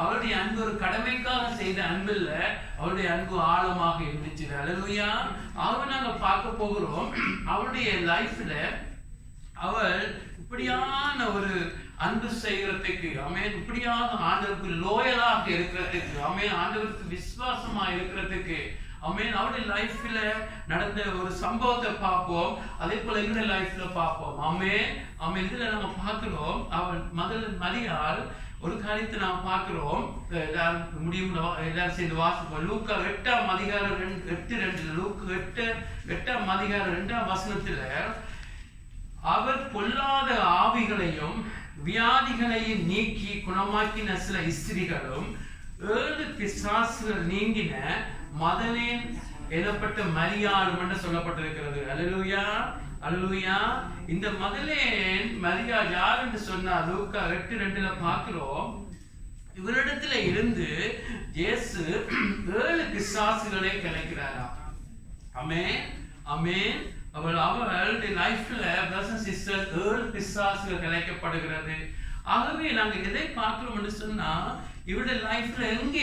அவளுடைய அன்பு ஒரு கடமைக்காக செய்த அன்பு இல்ல, அவளுடைய அன்பு ஆழமாக இருந்துச்சு. அல்லேலூயா. அவள் நாங்க பார்க்க போகிறோம், அவளுடைய லைஃப்ல அவள் இப்படியான ஒரு அன்பு செய்யறதுக்கு, ஆமென், இப்படியாக ஆண்டவருக்கு லோயலாக இருக்கிறதுக்கு, ஆமென், ஆண்டவருக்கு விசுவாசமா இருக்கிறதுக்கு, ஆமென், அவருடைய லைஃப்ல நடந்த ஒரு சம்பவத்தை பார்ப்போம். அதே போல எங்களுடைய லைஃப்ல பார்ப்போம். ஆமென் ஆமென். இதுல நம்ம பார்க்கிறோம், அவள் மரியாள் ஒரு காரியத்தை நாம் பார்க்கிறோம். எல்லாரும் முடியும், எல்லாரும் சேர்ந்து வாசிப்போம். லூக்கா 8ஆம் அதிகாரம் 8:2, லூக்கா 8ஆம் அதிகாரம் 2ஆம் வசனத்துல, அவர் பொல்லாத ஆவிகளையும் வியாதிகளையும் நீக்கி குணமாக்கின சில ஸ்திரீகளும் 7 பிசாசுகள் நீங்கின மதலேன் எனப்பட்ட மரியாளும் என்று சொல்லப்பட்டிருக்கிறது. அல்லேலூயா அல்லேலூயா. இந்த மதலேன் மரியா யார் என்று சொன்னா லூக்கா 8:2 பார்க்கிறோம். இவரிடத்துல இருந்து இயேசு 7 பிசாசுகளை கலைக்கிறாரா. ஆமென் ஆமென். அவளுடைய லைஃப்ல பிரதர்ஸ் சிஸ்டர்ஸ் 7 பிசாசுகள் கலைக்கப்படுகிறது. ஆகவே நாங்க எதை பார்க்கிறோம் என்று சொன்னா, இவருடைய லைஃப்ல எங்கே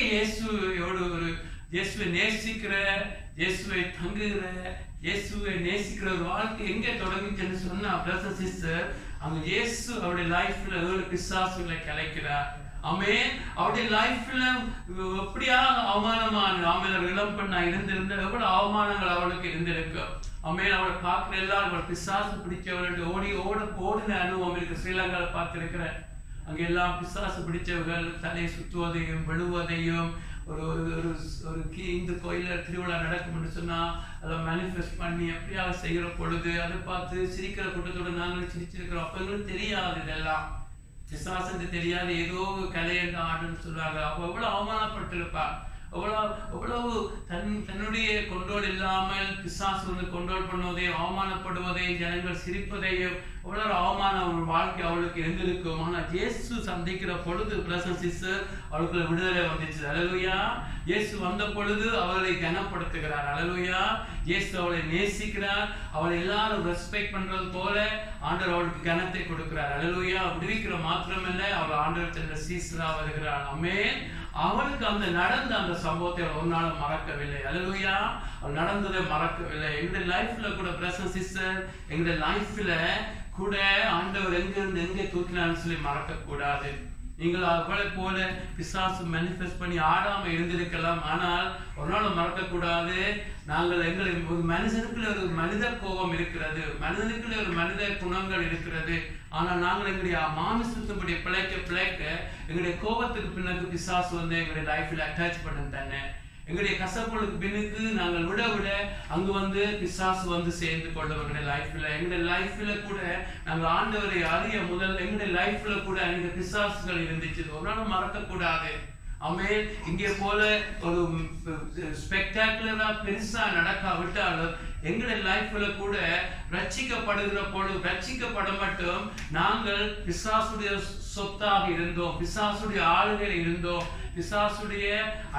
இயேசுவை நேசிக்கிற, இயேசுவை தங்குகிற, இயேசுவை நேசிக்கிற ஒரு வாழ்க்கை எங்கே தொடங்கிச்சுன்னு சொன்னா பிரதர்ஸ் சிஸ்டர், அங்க இயேசு அவருடைய லைஃப்ல 7 பிசாசுகளை கலைக்கிறார். ஆமென். அவருடைய லைஃப்ல எப்படியாக அவமானமான ஆமென் இளம் பெண்ணா இருந்திருந்த எவ்வளவு அவமானங்கள் அவளுக்கு இருந்திருக்கு. ஆமென். அவளை பார்க்கிற எல்லாரும் அவள் பிசாசு பிடிச்சவர்கள் ஓடின அனுபவம் இருக்கு. ஸ்ரீலங்கால பார்த்திருக்கிறேன். அங்க எல்லாம் பிசாசு பிடிச்சவர்கள் தலை சுற்றுவதையும் விழுவதையும், ஒரு இந்து கோயில திருவிழா நடக்கும் என்று சொன்னா அதை மேனிஃபெஸ்ட் பண்ணி எப்படியாக செய்கிற பொழுது அதை பார்த்து சிரிக்கிற கூட்டத்தோடு நாங்கள் சிரிச்சிருக்கிறோம். அப்ப எங்களுக்கு தெரியாது, இதெல்லாம் பிசாசு தெரியாது, ஏதோ கலையண்ட ஆடுன்னு சொல்லுவாங்க. அப்போ எவ்வளவு அவமானப்பட்டிருப்பா, எவ்வளவு தன்னுடைய கொண்டோல் இல்லாமல் பிசாசு வந்து கொண்டோல் பண்ணுவதையும் அவமானப்படுவதையும் ஜனங்கள் சிரிப்பதையும் எவ்வளவு அவமான ஒரு வாழ்க்கை அவளுக்கு இருந்திருக்கும். ஆனா இயேசு சந்திக்கிற பொழுது பிரதர்ஸ் சிஸ்டர் அவளுக்குள்ள விடுதலை வந்துச்சு. அல்லேலூயா. இயேசு வந்த பொழுது அவளை கனப்படுத்துகிறார். அல்லேலூயா. இயேசு அவளை நேசிக்கிறார். அவளை எல்லாரும் ரெஸ்பெக்ட் பண்றது போல ஆண்டவர் அவளுக்கு கனத்தை கொடுக்கிறார். அல்லேலூயா. விடுவிக்கிற மாத்திரமல்ல, அவள் ஆண்டவர் தன்னுடைய சீசரா வருகிறார். ஆமென். அவளுக்கு அந்த நடந்த அந்த சம்பவத்தை ஒரு நாளும் மறக்கவில்லை. அல்லேலூயா. அவள் நடந்ததை மறக்கவில்லை. எங்களுடைய லைஃப்ல கூட பிரதர்ஸ் சிஸ்டர், எங்களுடைய லைஃப்ல கூட ஆண்டவர் எங்கே தூக்கினான்னு சொல்லி மறக்க கூடாது. நீங்கள் அவளை போல பிசாசு மேனிஃபெஸ்ட் பண்ணி ஆடாம இருந்திருக்கலாம். ஆனால் ஒரு நாள் மறக்க கூடாது, நாங்கள் ஒரு மனுஷனுக்குள்ள ஒரு மனித கோபம் இருக்கிறது, மனிதனுக்குள்ள ஒரு மனித குணங்கள் இருக்கிறது. ஆனால் நாங்கள் எங்களுடைய மாமிசத்தின்படி பிழைக்க எங்களுடைய கோபத்துக்கு பின்னுக்கு பிசாசு வந்து எங்களுடைய லைஃப்ல அட்டாச் பண்ண தானே. எங்களுடைய கசப்புகளுக்கு பின்னுக்கு நாங்கள் விட அங்கு வந்து பிசாசு வந்து சேர்ந்து கொள்ளும் எங்களுடைய லைஃப்ல. எங்களுடைய லைஃப்ல கூட நாங்கள் ஆண்டவரை அறிய முதல் எங்களுடைய லைஃப்ல கூட எங்களுடைய பிசாசுகள் இருந்துச்சு. ஒரு நாள் மறக்க கூடாது. ஆமென். இங்கே போல ஒரு ஸ்பெக்டாகுலரா பெருசா நடக்காவிட்டாலும் எங்களுடைய லைஃப்ல கூட ரட்சிக்கப்படுகிற பொழுது ரட்சிக்கப்பட மட்டும் நாங்கள் பிசாசுடைய சொத்தாக இருந்தோம், பிசாசுடைய ஆளுகையில் இருந்தோம், பிசாசுடைய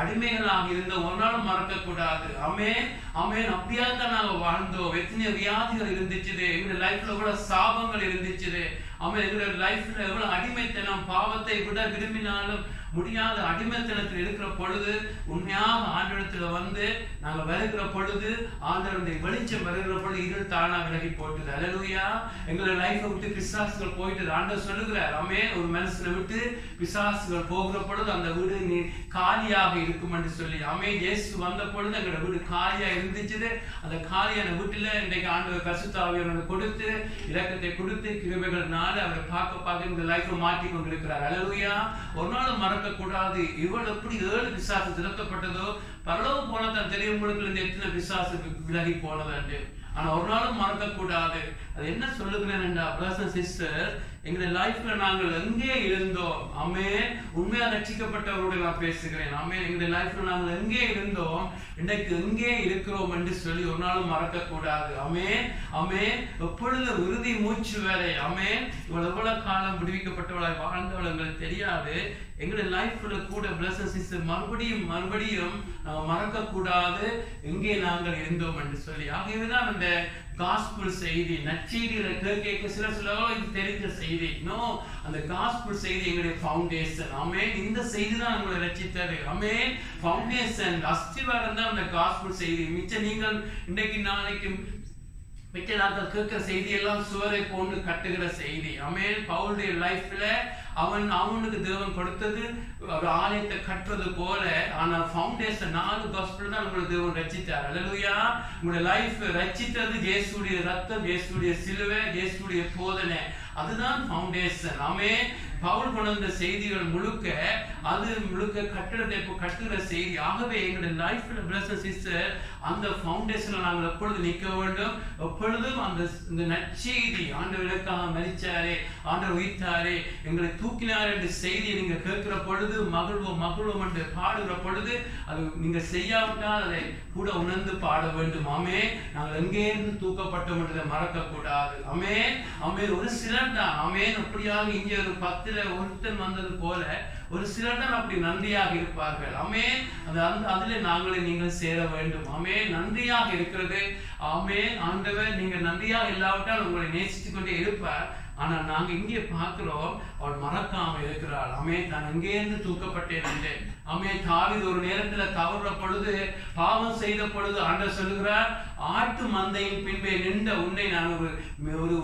அடிமைகளாக இருந்தோம். ஒரு நாளும் மறக்க கூடாது. ஆமென் ஆமென். அப்படியாத்தான் நாங்க வாழ்ந்தோம். எத்தனை வியாதிகள் இருந்துச்சு, எங்களுடைய லைஃப்ல கூட சாபங்கள் இருந்துச்சு. ஆமென். எங்களுடைய லைஃப்ல எவ்வளவு அடிமைத்தனம், பாவத்தை விட விரும்பினாலும் முடியாத அடிமைத்தனத்தில் இருக்கிற பொழுது உண்மையாக ஆண்டவரத்துல வந்து நாங்க வருகிற பொழுது ஆண்டவருடைய வெளிச்சம் வருகிற பொழுது இருள் தானா விலகி போட்டுது. அல்லேலூயா. எங்களை லைஃபை விட்டு பிசாசுகள் போயிட்டு ஆண்டவர் சொல்லுகிறார். ஆமென். ஒரு மனுஷனை விட்டு பிசாசுகள் போகிற பொழுது அந்த வீடு நீ காலியாக இருக்கும் என்று சொல்லி. ஆமென். இயேசு வந்த பொழுது எங்களோட வீடு காலியா இருந்துச்சு. அந்த காலியான வீட்டுல இன்றைக்கு ஆண்டவர் பரிசுத்த ஆவியானவரை கொடுத்து இரக்கத்தை கொடுத்து கிருபைகள்னால அவரை பார்க்க இந்த லைஃபை மாற்றி கொண்டிருக்கிறார். அல்லேலூயா. ஒரு நாள் மறக்க கூடாது. இவள் எப்படி 7 பிசாசு திரட்டப்பட்டதோ பரலோகம் போனதான் தெரியும் உங்களுக்கு இந்த எத்தனை பிசாசு விலகி போனது. ஆனா ஒரு நாளும் மறக்க கூடாது. அது என்ன சொல்லுகிறேன் என்றா பிரதர்ஸ் அண்ட் சிஸ்டர், எங்களுடைய லைஃப்ல நாங்கள் எங்கே இருந்தோம். ஆமென். உண்மையா ரட்சிக்கப்பட்டவரோட நான் பேசுகிறேன். ஆமென். எங்களுடைய லைஃப்ல நாங்கள் எங்கே இருந்தோம், இன்னைக்கு எங்கே இருக்கிறோம் என்று சொல்லி ஒரு நாளும் மறக்க கூடாது. ஆமென் ஆமென். எப்பொழுது உறுதி மூச்சு வேலை. ஆமென். இவ்வளவு எவ்வளவு காலம் விடுவிக்கப்பட்டவளாய் வாழ்ந்தவள் எங்களுக்கு தெரியாது. எங்களுடைய லைஃப்ல கூட பிரதர்ஸ் அண்ட் சிஸ்டர் மறுபடியும் மறக்க கூடாது எங்கே நாங்கள் இருந்தோம் என்று சொல்லி. ஆகவேதான் அந்த காஸ்பல் செய்தி நற்செய்திகளை கேட்க சில இது தெரிஞ்ச செய்தி. அந்த காஸ்பல் செய்தி எங்களுடைய ஃபவுண்டேஷன். ஆமென். இந்த செய்தி தான் உங்களை ரட்சித்தது. ஆமென். ஃபவுண்டேஷன் அஸ்திவாரம் தான் அந்த காஸ்பல் செய்தி. மிச்சம் நீங்கள் இன்னைக்கு நாளைக்கு மிச்ச நாட்கள் கேட்கிற செய்தி எல்லாம் சுவரை போன்று கட்டுகிற செய்தி. ஆமென். பவுலுடைய லைஃப்ல அவனுக்கு தேவன் கொடுத்தது ஒரு ஆலயத்தை கட்டுறது போல, ஆனா ஃபவுண்டேஷன் 4 காஸ்பல் தான் உங்களை தேவன் ரட்சித்தார். அல்லேலூயா. உங்களுடைய லைஃப் ரட்சித்தது இயேசுடைய ரத்தம், இயேசுடைய சிலுவை, இயேசுடைய போதனை. அதுதான் ஃபவுண்டேஷன். ஆமென். பவுல் கொண்டு வந்த செய்திகள் முழுக்க கட்டுறதை கட்டுகிற செய்தி. ஆகவே எங்களுடைய லைஃப்ல பிரதர்ஸ் அண்ட் சிஸ்டர் அந்த ஃபவுண்டேஷன்ல நாங்கள் எப்பொழுது நிற்க வேண்டும். எப்பொழுதும் இந்த நற்செய்தி ஆண்டவருக்காக மரிச்சாரே, ஆண்டவர் உயிர்த்தாரே, எங்களை தூக்கினார் என்ற செய்தியை நீங்க கேட்கிற பொழுது மகிழ்வோம் என்று பாடுகிற பொழுது அது நீங்க செய்யாவிட்டால் அதை கூட உணர்ந்து பாட வேண்டும். ஆமென். நாங்கள் எங்கே இருந்து தூக்கப்பட்டோம் என்றதை மறக்க கூடாது. ஆமென் ஆமென். ஒரு சிலர் தான் ஆமென் அப்படியாக இங்கே ஒரு 10 ஒருத்தன் வந்தது போல ஒரு சிலர் தான் அப்படி நன்றியாக இருப்பார்கள். ஆமென். அதுல நீங்கள் சேர வேண்டும். ஆமென். நன்றியாக இருக்கிறது. ஆமென். ஆண்டவர் நீங்க நன்றியாக இல்லாவிட்டால் உங்களை நேசித்துக் கொண்டே இருப்பார். ஆனா நாங்க இங்கே பார்க்கிறோம் அவள் மறக்காம இருக்கிறாள். ஆமென். நான் எங்கே இருந்து தூக்கப்பட்டேன் என்று. ஆமென். தாவீது ஒரு நேரத்துல தவறுற பொழுது, பாவம் செய்த பொழுது ஆண்டவர் சொல்லுகிறார், ஆட்டு மந்தையின் பின்பே நின்ற உன்னை நான் ஒரு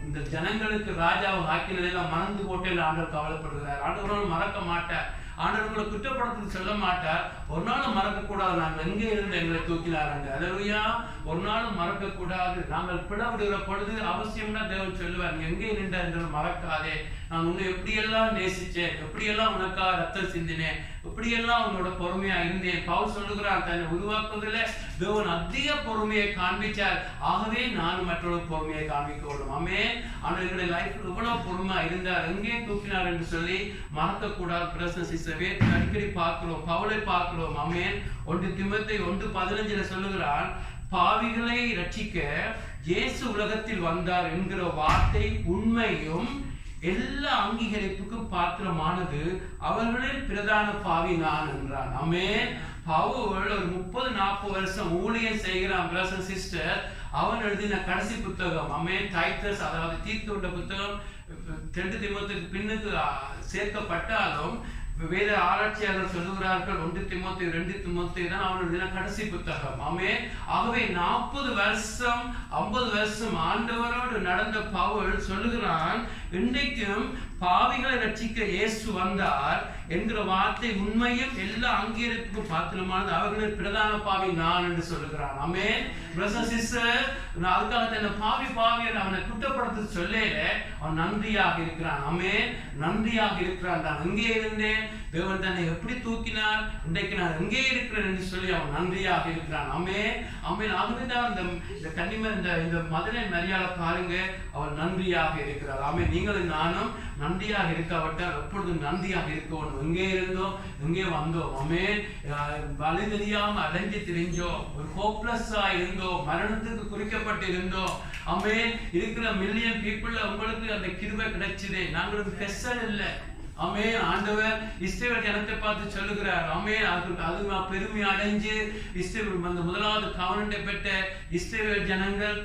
இந்த ஜனங்களுக்கு ராஜாவை ஆக்கினதெல்லாம் மறந்து போட்டேன் ஆண்டவர் கவலைப்படுகிறார். ஆண்டவரோடு மறக்க மாட்டார். ஆண்டவர் உங்களை குற்றப்படுத்த சொல்ல மாட்டார். ஒரு நாளும் மறக்க கூடாது நாங்கள் எங்கே இருந்து எங்களை தூக்கினாருங்க. அல்லேலூயா. ஒரு நாளும் மறக்க கூடாது. நாங்கள் பிளவிடுகிற பொழுது அவசியம்னா தேவன் சொல்லுவார், நீ எங்கே நின்ற என்று மறக்காதே. நான் உன்னை எப்படியெல்லாம் நேசிச்சேன், எப்படியெல்லாம் உனக்காக ரத்தம் சிந்தினேன், எப்படியெல்லாம் உன்னோட பொறுமையா இருந்தேன். பவுல் சொல்லுகிறார், தன்னை உருவாக்குவதில் தேவன் அதிக பொறுமையை காண்பிச்சார். ஆகவே நான் மற்றொரு பொறுமையை காண்பிக்க வேண்டும். ஆமென். ஆனால் எங்களுடைய லைஃப்ல இவ்வளவு பொறுமையா இருந்தார், எங்கே தூக்கினார் என்று சொல்லி மறக்க கூடாது. பிரசன்ஸ் அடிக்கடி பார்க்கிறோம், பவுலை பார்க்கிறோம். ஆமென். 1 தீமோத்தேயு 1:15 சொல்லுகிறான், பாவிகளை ரட்சிக்க இயேசு உலகத்தில் வந்தார் என்கிற வார்த்தை உண்மையும் எல்லா அங்கீகரிப்புக்கும் பாத்திரமானது, அவர்களில் பிரதான பாவி நான் என்றான். ஆமென். பவுல் ஒரு 30-40 வருஷம் ஊழியம் செய்கிறான். பிரதர்ஸ் அண்ட் சிஸ்டர், அவன் எழுதின கடைசி புத்தகம் ஆமென் டைட்டஸ், அதாவது தீத்துண்ட புத்தகம் 2 தீமோத்தேயுக்கு பின்னுக்கு சேர்க்கப்பட்டாலும் வேத ஆராய்ச்சியாளர்கள் சொல்லுகிறார்கள் 1 தீமோத்தேயு 2 தீமோத்தேயு தான் அவனுடைய கடைசி புத்தகம். ஆமென். ஆகவே 40 வருஷம் 50 வருஷம் ஆண்டவரோடு நடந்த பவுல் சொல்லுகிறான், இன்றைக்கும் பாவிகளை ரட்சிக்க இயேசு வந்தார் என்கிற வார்த்தை உண்மையும் எல்லா அங்கீகரிப்புக்கும் பாத்திரமானது, அவர்களின் பிரதான பாவி நான் என்று சொல்லுகிறான். ஆமென். பிரதர்ஸ் சிஸ்டர், அதுக்காக தன்னை பாவி அவனை குற்றப்படுத்த சொல்லல, அவன் நன்றியாக இருக்கிறான். ஆமென். நன்றியாக இருக்கிறான். நான் எங்கே இருந்தேன், தேவன் தன்னை எப்படி தூக்கினார், இன்றைக்கு நான் எங்கே இருக்கிறேன் என்று சொல்லி அவன் நன்றியாக இருக்கிறான். ஆமென் ஆமென். ஆகவேதான் இந்த கன்னிமர் இந்த மதுரை மரியாதை பாருங்க, அவள் நன்றியாக இருக்கிறார். ஆமென். நீங்களும் நானும் நன்றியாக இருக்காவிட்டால் எப்பொழுதும் நன்றியாக இருக்கணும். எங்கே இருந்தோம், எங்கே வந்தோம். ஆமென். வழி தெரியாம அலைஞ்சு திரிஞ்சோம், ஒரு ஹோப்லெஸ்ஸா இருந்தோம், மரணத்துக்கு குறிக்கப்பட்டு இருந்தோம். ஆமென். இருக்கிற மில்லியன் பீப்புள்ல உங்களுக்கு அந்த கிருபை கிடைச்சது. நாங்களுக்கு ஸ்பெஷல் இல்லை. ஆமென். ஆண்டவர் இஸ்ரவேல் ஜனத்தை பார்த்து சொல்லுகிறார். ஆமென். அது பெருமை அடைஞ்சு இஸ்ரவேல் அந்த முதலாவது கவனத்தை பெற்ற இஸ்ரவேல் ஜனங்கள்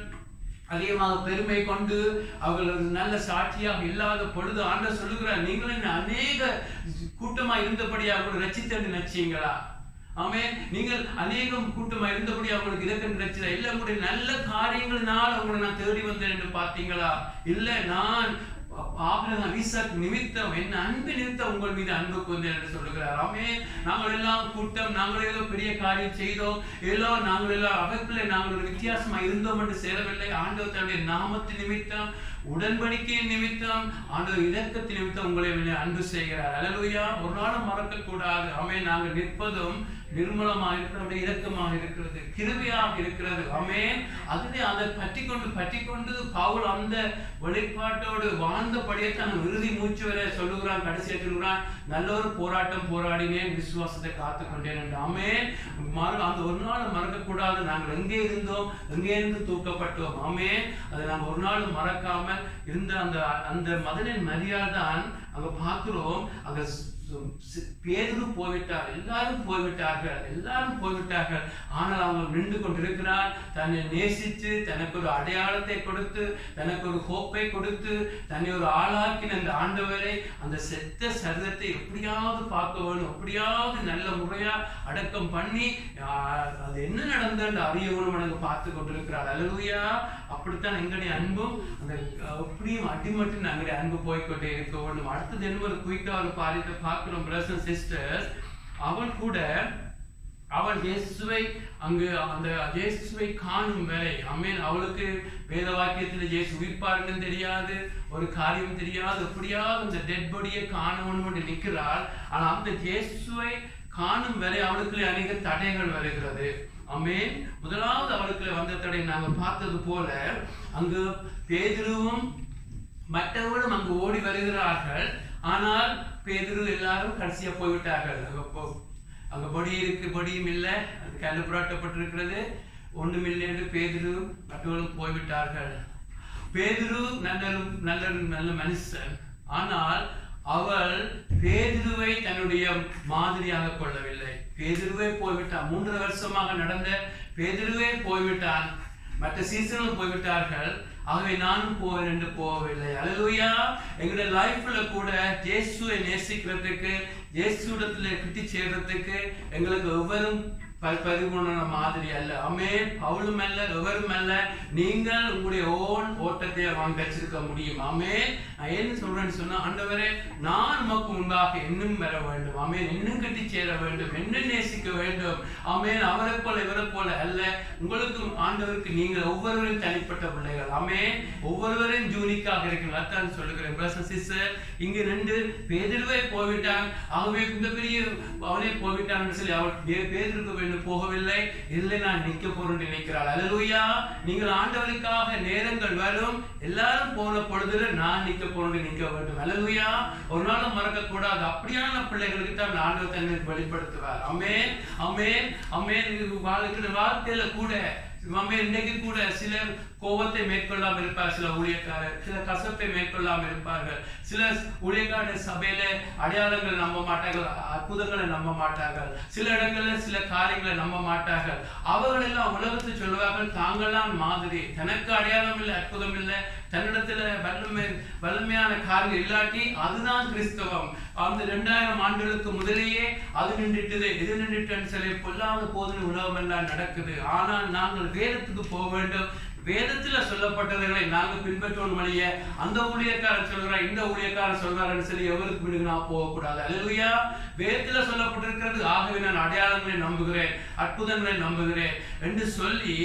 அதிகமாக பெருமை கொண்டு அவர்கள் நல்ல சாட்சியாக இல்லாத பொழுது ஆண்டவர் சொல்லுகிறார், நீங்களும் அநேக கூட்டமா இருந்தபடியாக கூட ரட்சித்து நினைச்சீங்களா? ஆமென். நீங்கள் அநேகம் கூட்டமா இருந்தபடி அவங்களுக்கு இதற்கு கிடைச்சதா? இல்ல உங்களுடைய நல்ல காரியங்களினால் உங்களை நான் தேடி வந்தேன் என்று பார்த்தீங்களா? இல்ல, நான் ஆபிரகாம் ஈசாக் நிமித்தம் என் அன்பு நிமித்தம் உங்கள் மீது அன்பு கொண்டேன் என்று சொல்லுகிறார். ஆமென். நாங்கள் எல்லாம் கூட்டம், நாங்கள் ஏதோ பெரிய காரியம் செய்தோம், நாங்கள் எல்லாம் அவர்களை நாங்கள் ஒரு வித்தியாசமா இருந்தோம் என்று சேரவில்லை. ஆண்டவர் தன்னுடைய நாமத்தின் நிமித்தம், உடன்படிக்கையின் நிமித்தம், ஆண்டவர் இரக்கத்தின் நிமித்தம் உங்களை அன்பு செய்கிறார். அல்லேலூயா. ஒரு நாளும் மறக்க கூடாது. ஆமென். நாங்கள் நிற்பதும் நிர்மலமாக இருக்கிறது, இரக்கமாக இருக்கிறது, கிருபையாக இருக்கிறது. ஆமென். அதிலே அதை பற்றி கொண்டு பவுல் அந்த வெளிப்பாட்டோடு வாழ்ந்தபடியே தான் இறுதி மூச்சு வரை சொல்லுகிறான். கடைசியாக சொல்லுகிறான், நல்ல ஒரு போராட்டம் போராடினேன், விசுவாசத்தை காத்துக்கொண்டேன் என்று. ஆமென். அந்த ஒரு நாள் மறக்க கூடாது. நாங்கள் எங்கே இருந்தோம், எங்கே இருந்து தூக்கப்பட்டோம். ஆமென். அதை நாங்கள் ஒரு நாள் மறக்காமல் இருந்த அந்த மதனின் மரியாதை தான் அங்க பார்க்கிறோம். அங்க பேதுரு போய்விட்டார், எல்லாரும் போய்விட்டார்கள். ஆனால் அவங்க நின்று கொண்டிருக்கிறார். தன்னை நேசித்து தனக்கு ஒரு அடையாளத்தை கொடுத்து, தனக்கு ஒரு ஹோப்பை கொடுத்து, தன்னை ஒரு ஆளாக்கின அந்த ஆண்டவரை அந்த செத்த சரீரத்தை எப்படியாவது பார்க்க வேணும், எப்படியாவது நல்ல முறையா அடக்கம் பண்ணி அது என்ன நடந்தது அறிய வேணும் எனக்கு பார்த்து கொண்டிருக்கிறார். அல்லேலூயா. அப்படித்தான் எங்களுடைய அன்பும் அந்த எப்படியும் அடிமட்டு எங்களுடைய அன்பு போய்கொண்டே இருக்க வேண்டும். அடுத்தது என்ன ஒரு குயிக்கா ஒரு பாரியத்தை பார்க்கிறோம். பிரதர்ஸ் அண்ட் சிஸ்டர்ஸ், அவள் இயேசுவை அங்கு அந்த இயேசுவை காணும் வரை, ஆமென், அவளுக்கு வேத வாக்கியத்தில் இயேசு உயிர்ப்பாருன்னு தெரியாது, ஒரு காரியம் தெரியாது. எப்படியாவது அந்த டெட் பாடியை காணணும் நிற்கிறாள். ஆனால் அந்த இயேசுவை காணும் வரை அவளுக்கு அநேக தடைகள் வருகிறது. ஆமென். முதலாவது அவளுக்கு வந்த தடை நாங்கள் பார்த்தது போல, அங்கு பேதுருவும் மற்றவர்களும் அங்கு ஓடி வருகிறார்கள். ஆனால் பேதுரு எல்லாரும் கடைசியா போய்விட்டார்கள். அங்க பொடியும் இல்லை, அது கல்லு புரட்டப்பட்டிருக்கிறது, ஒன்றுமில்லை என்று பேதுரு மற்றவர்களும் போய்விட்டார்கள். பேதுரு நல்ல மனுஷன். ஆனால் அவள் பேதுருவை தன்னுடைய மாதிரியாக கொள்ளவில்லை. பேதுருவே போய்விட்டான். 3 வருஷமாக நடந்த பேதுருவே போய்விட்டான். மற்ற சீசனும் போய்விட்டார்கள். ஆகவே நானும் போவேன் என்று போகவில்லை. அல்லேலூயா. எங்களுடைய லைஃப்ல கூட இயேசுவை நேசிக்கிறதுக்கு, இயேசுவிடத்துல கிட்டி சேர்றதுக்கு எங்களுக்கு ஒவ்வொரும் பரிபூர்ண மாதிரி அல்ல. ஆமென். பவுலும் அல்ல, எவரும் அல்ல. நீங்கள் உங்களுடைய ஓன் ஓட்டத்தை வாங்கி வச்சிருக்க முடியும். ஆமென். நான் என்ன சொல்றேன்னு சொன்னா, ஆண்டவரே, நான் உமக்கு முன்பாக இன்னும் வர வேண்டும். ஆமென். இன்னும் கட்டி சேர வேண்டும், இன்னும் நேசிக்க வேண்டும். ஆமென். அவரை போல இவரை போல அல்ல. உங்களுக்கும் ஆண்டவருக்கு நீங்கள் ஒவ்வொருவரும் தனிப்பட்ட பிள்ளைகள். ஆமென். ஒவ்வொருவரும் யூனிக்காக இருக்கிறார். அதான் சொல்லுகிறேன். பிரதர் சிஸ்டர், இங்க 2 பேதுருவே போய்விட்டான். ஆகவே இந்த பெரிய அவனே போய்விட்டான் சொல்லி அவள் பேதுருக்கு போகவில்லை. இல்லை, நான் நிற்க போறேன் நினைக்கிறாள். அல்லேலூயா. நீங்கள் ஆண்டவருக்காக நேரங்கள் வரும், எல்லாரும் போன பொழுதுல நான் நிற்க போறேன் நிற்க வேண்டும். அல்லேலூயா. ஒரு நாளும் மறக்க கூடாது. அப்படியான பிள்ளைகளுக்கு தான் ஆண்டவர் தன்னை வெளிப்படுத்துவார். ஆமென். ஆமென். ஆமென். வாழ்க்கையில கூட இன்னைக்கு கூட சிலர் கோபத்தை மேற்கொள்ளாமல் இருப்பார், சில ஊழியக்காரர் சில கசப்பை மேற்கொள்ளாமல் இருப்பார்கள். சில ஊழியக்காரர் சபையில அடையாளங்களை நம்ப மாட்டார்கள், அற்புதங்களை நம்ப மாட்டார்கள், சில இடங்கள்ல சில காரியங்களை நம்ப மாட்டார்கள். அவர்கள் எல்லாம் உலகத்தை சொல்லுவார்கள், தாங்களாம் மாதிரி, தனக்கு அடையாளம் இல்லை, அற்புதம் இல்லை, தன்னிடத்துல வல்லமையான காரியங்கள் இல்லாட்டி அதுதான் கிறிஸ்தவம். அந்த 2000 ஆண்டுகளுக்கு முதலேயே அது நின்றுட்டு இது நின்றுட்டுன்னு சொல்லி பொல்லாத போது உலகம் எல்லாம் நடக்குது. ஆனால் நாங்கள் வேதத்துக்கு போக வேண்டும். வேதத்துல சொல்லப்பட்டவர்களை நாங்கள் பின்பற்றோம் வழிய அந்த ஊழியக்காரன் சொல்றார், இந்த ஊழியக்காரன் சொல்றாருன்னு சொல்லி எவருக்கு பின்னுக்கு நான் போகக்கூடாது. அல்லேலூயா. வேதத்துல சொல்லப்பட்டிருக்கிறது, ஆகவே நான் அடையாளங்களை நம்புகிறேன், அற்புதங்களை நம்புகிறேன் என்று சொல்லி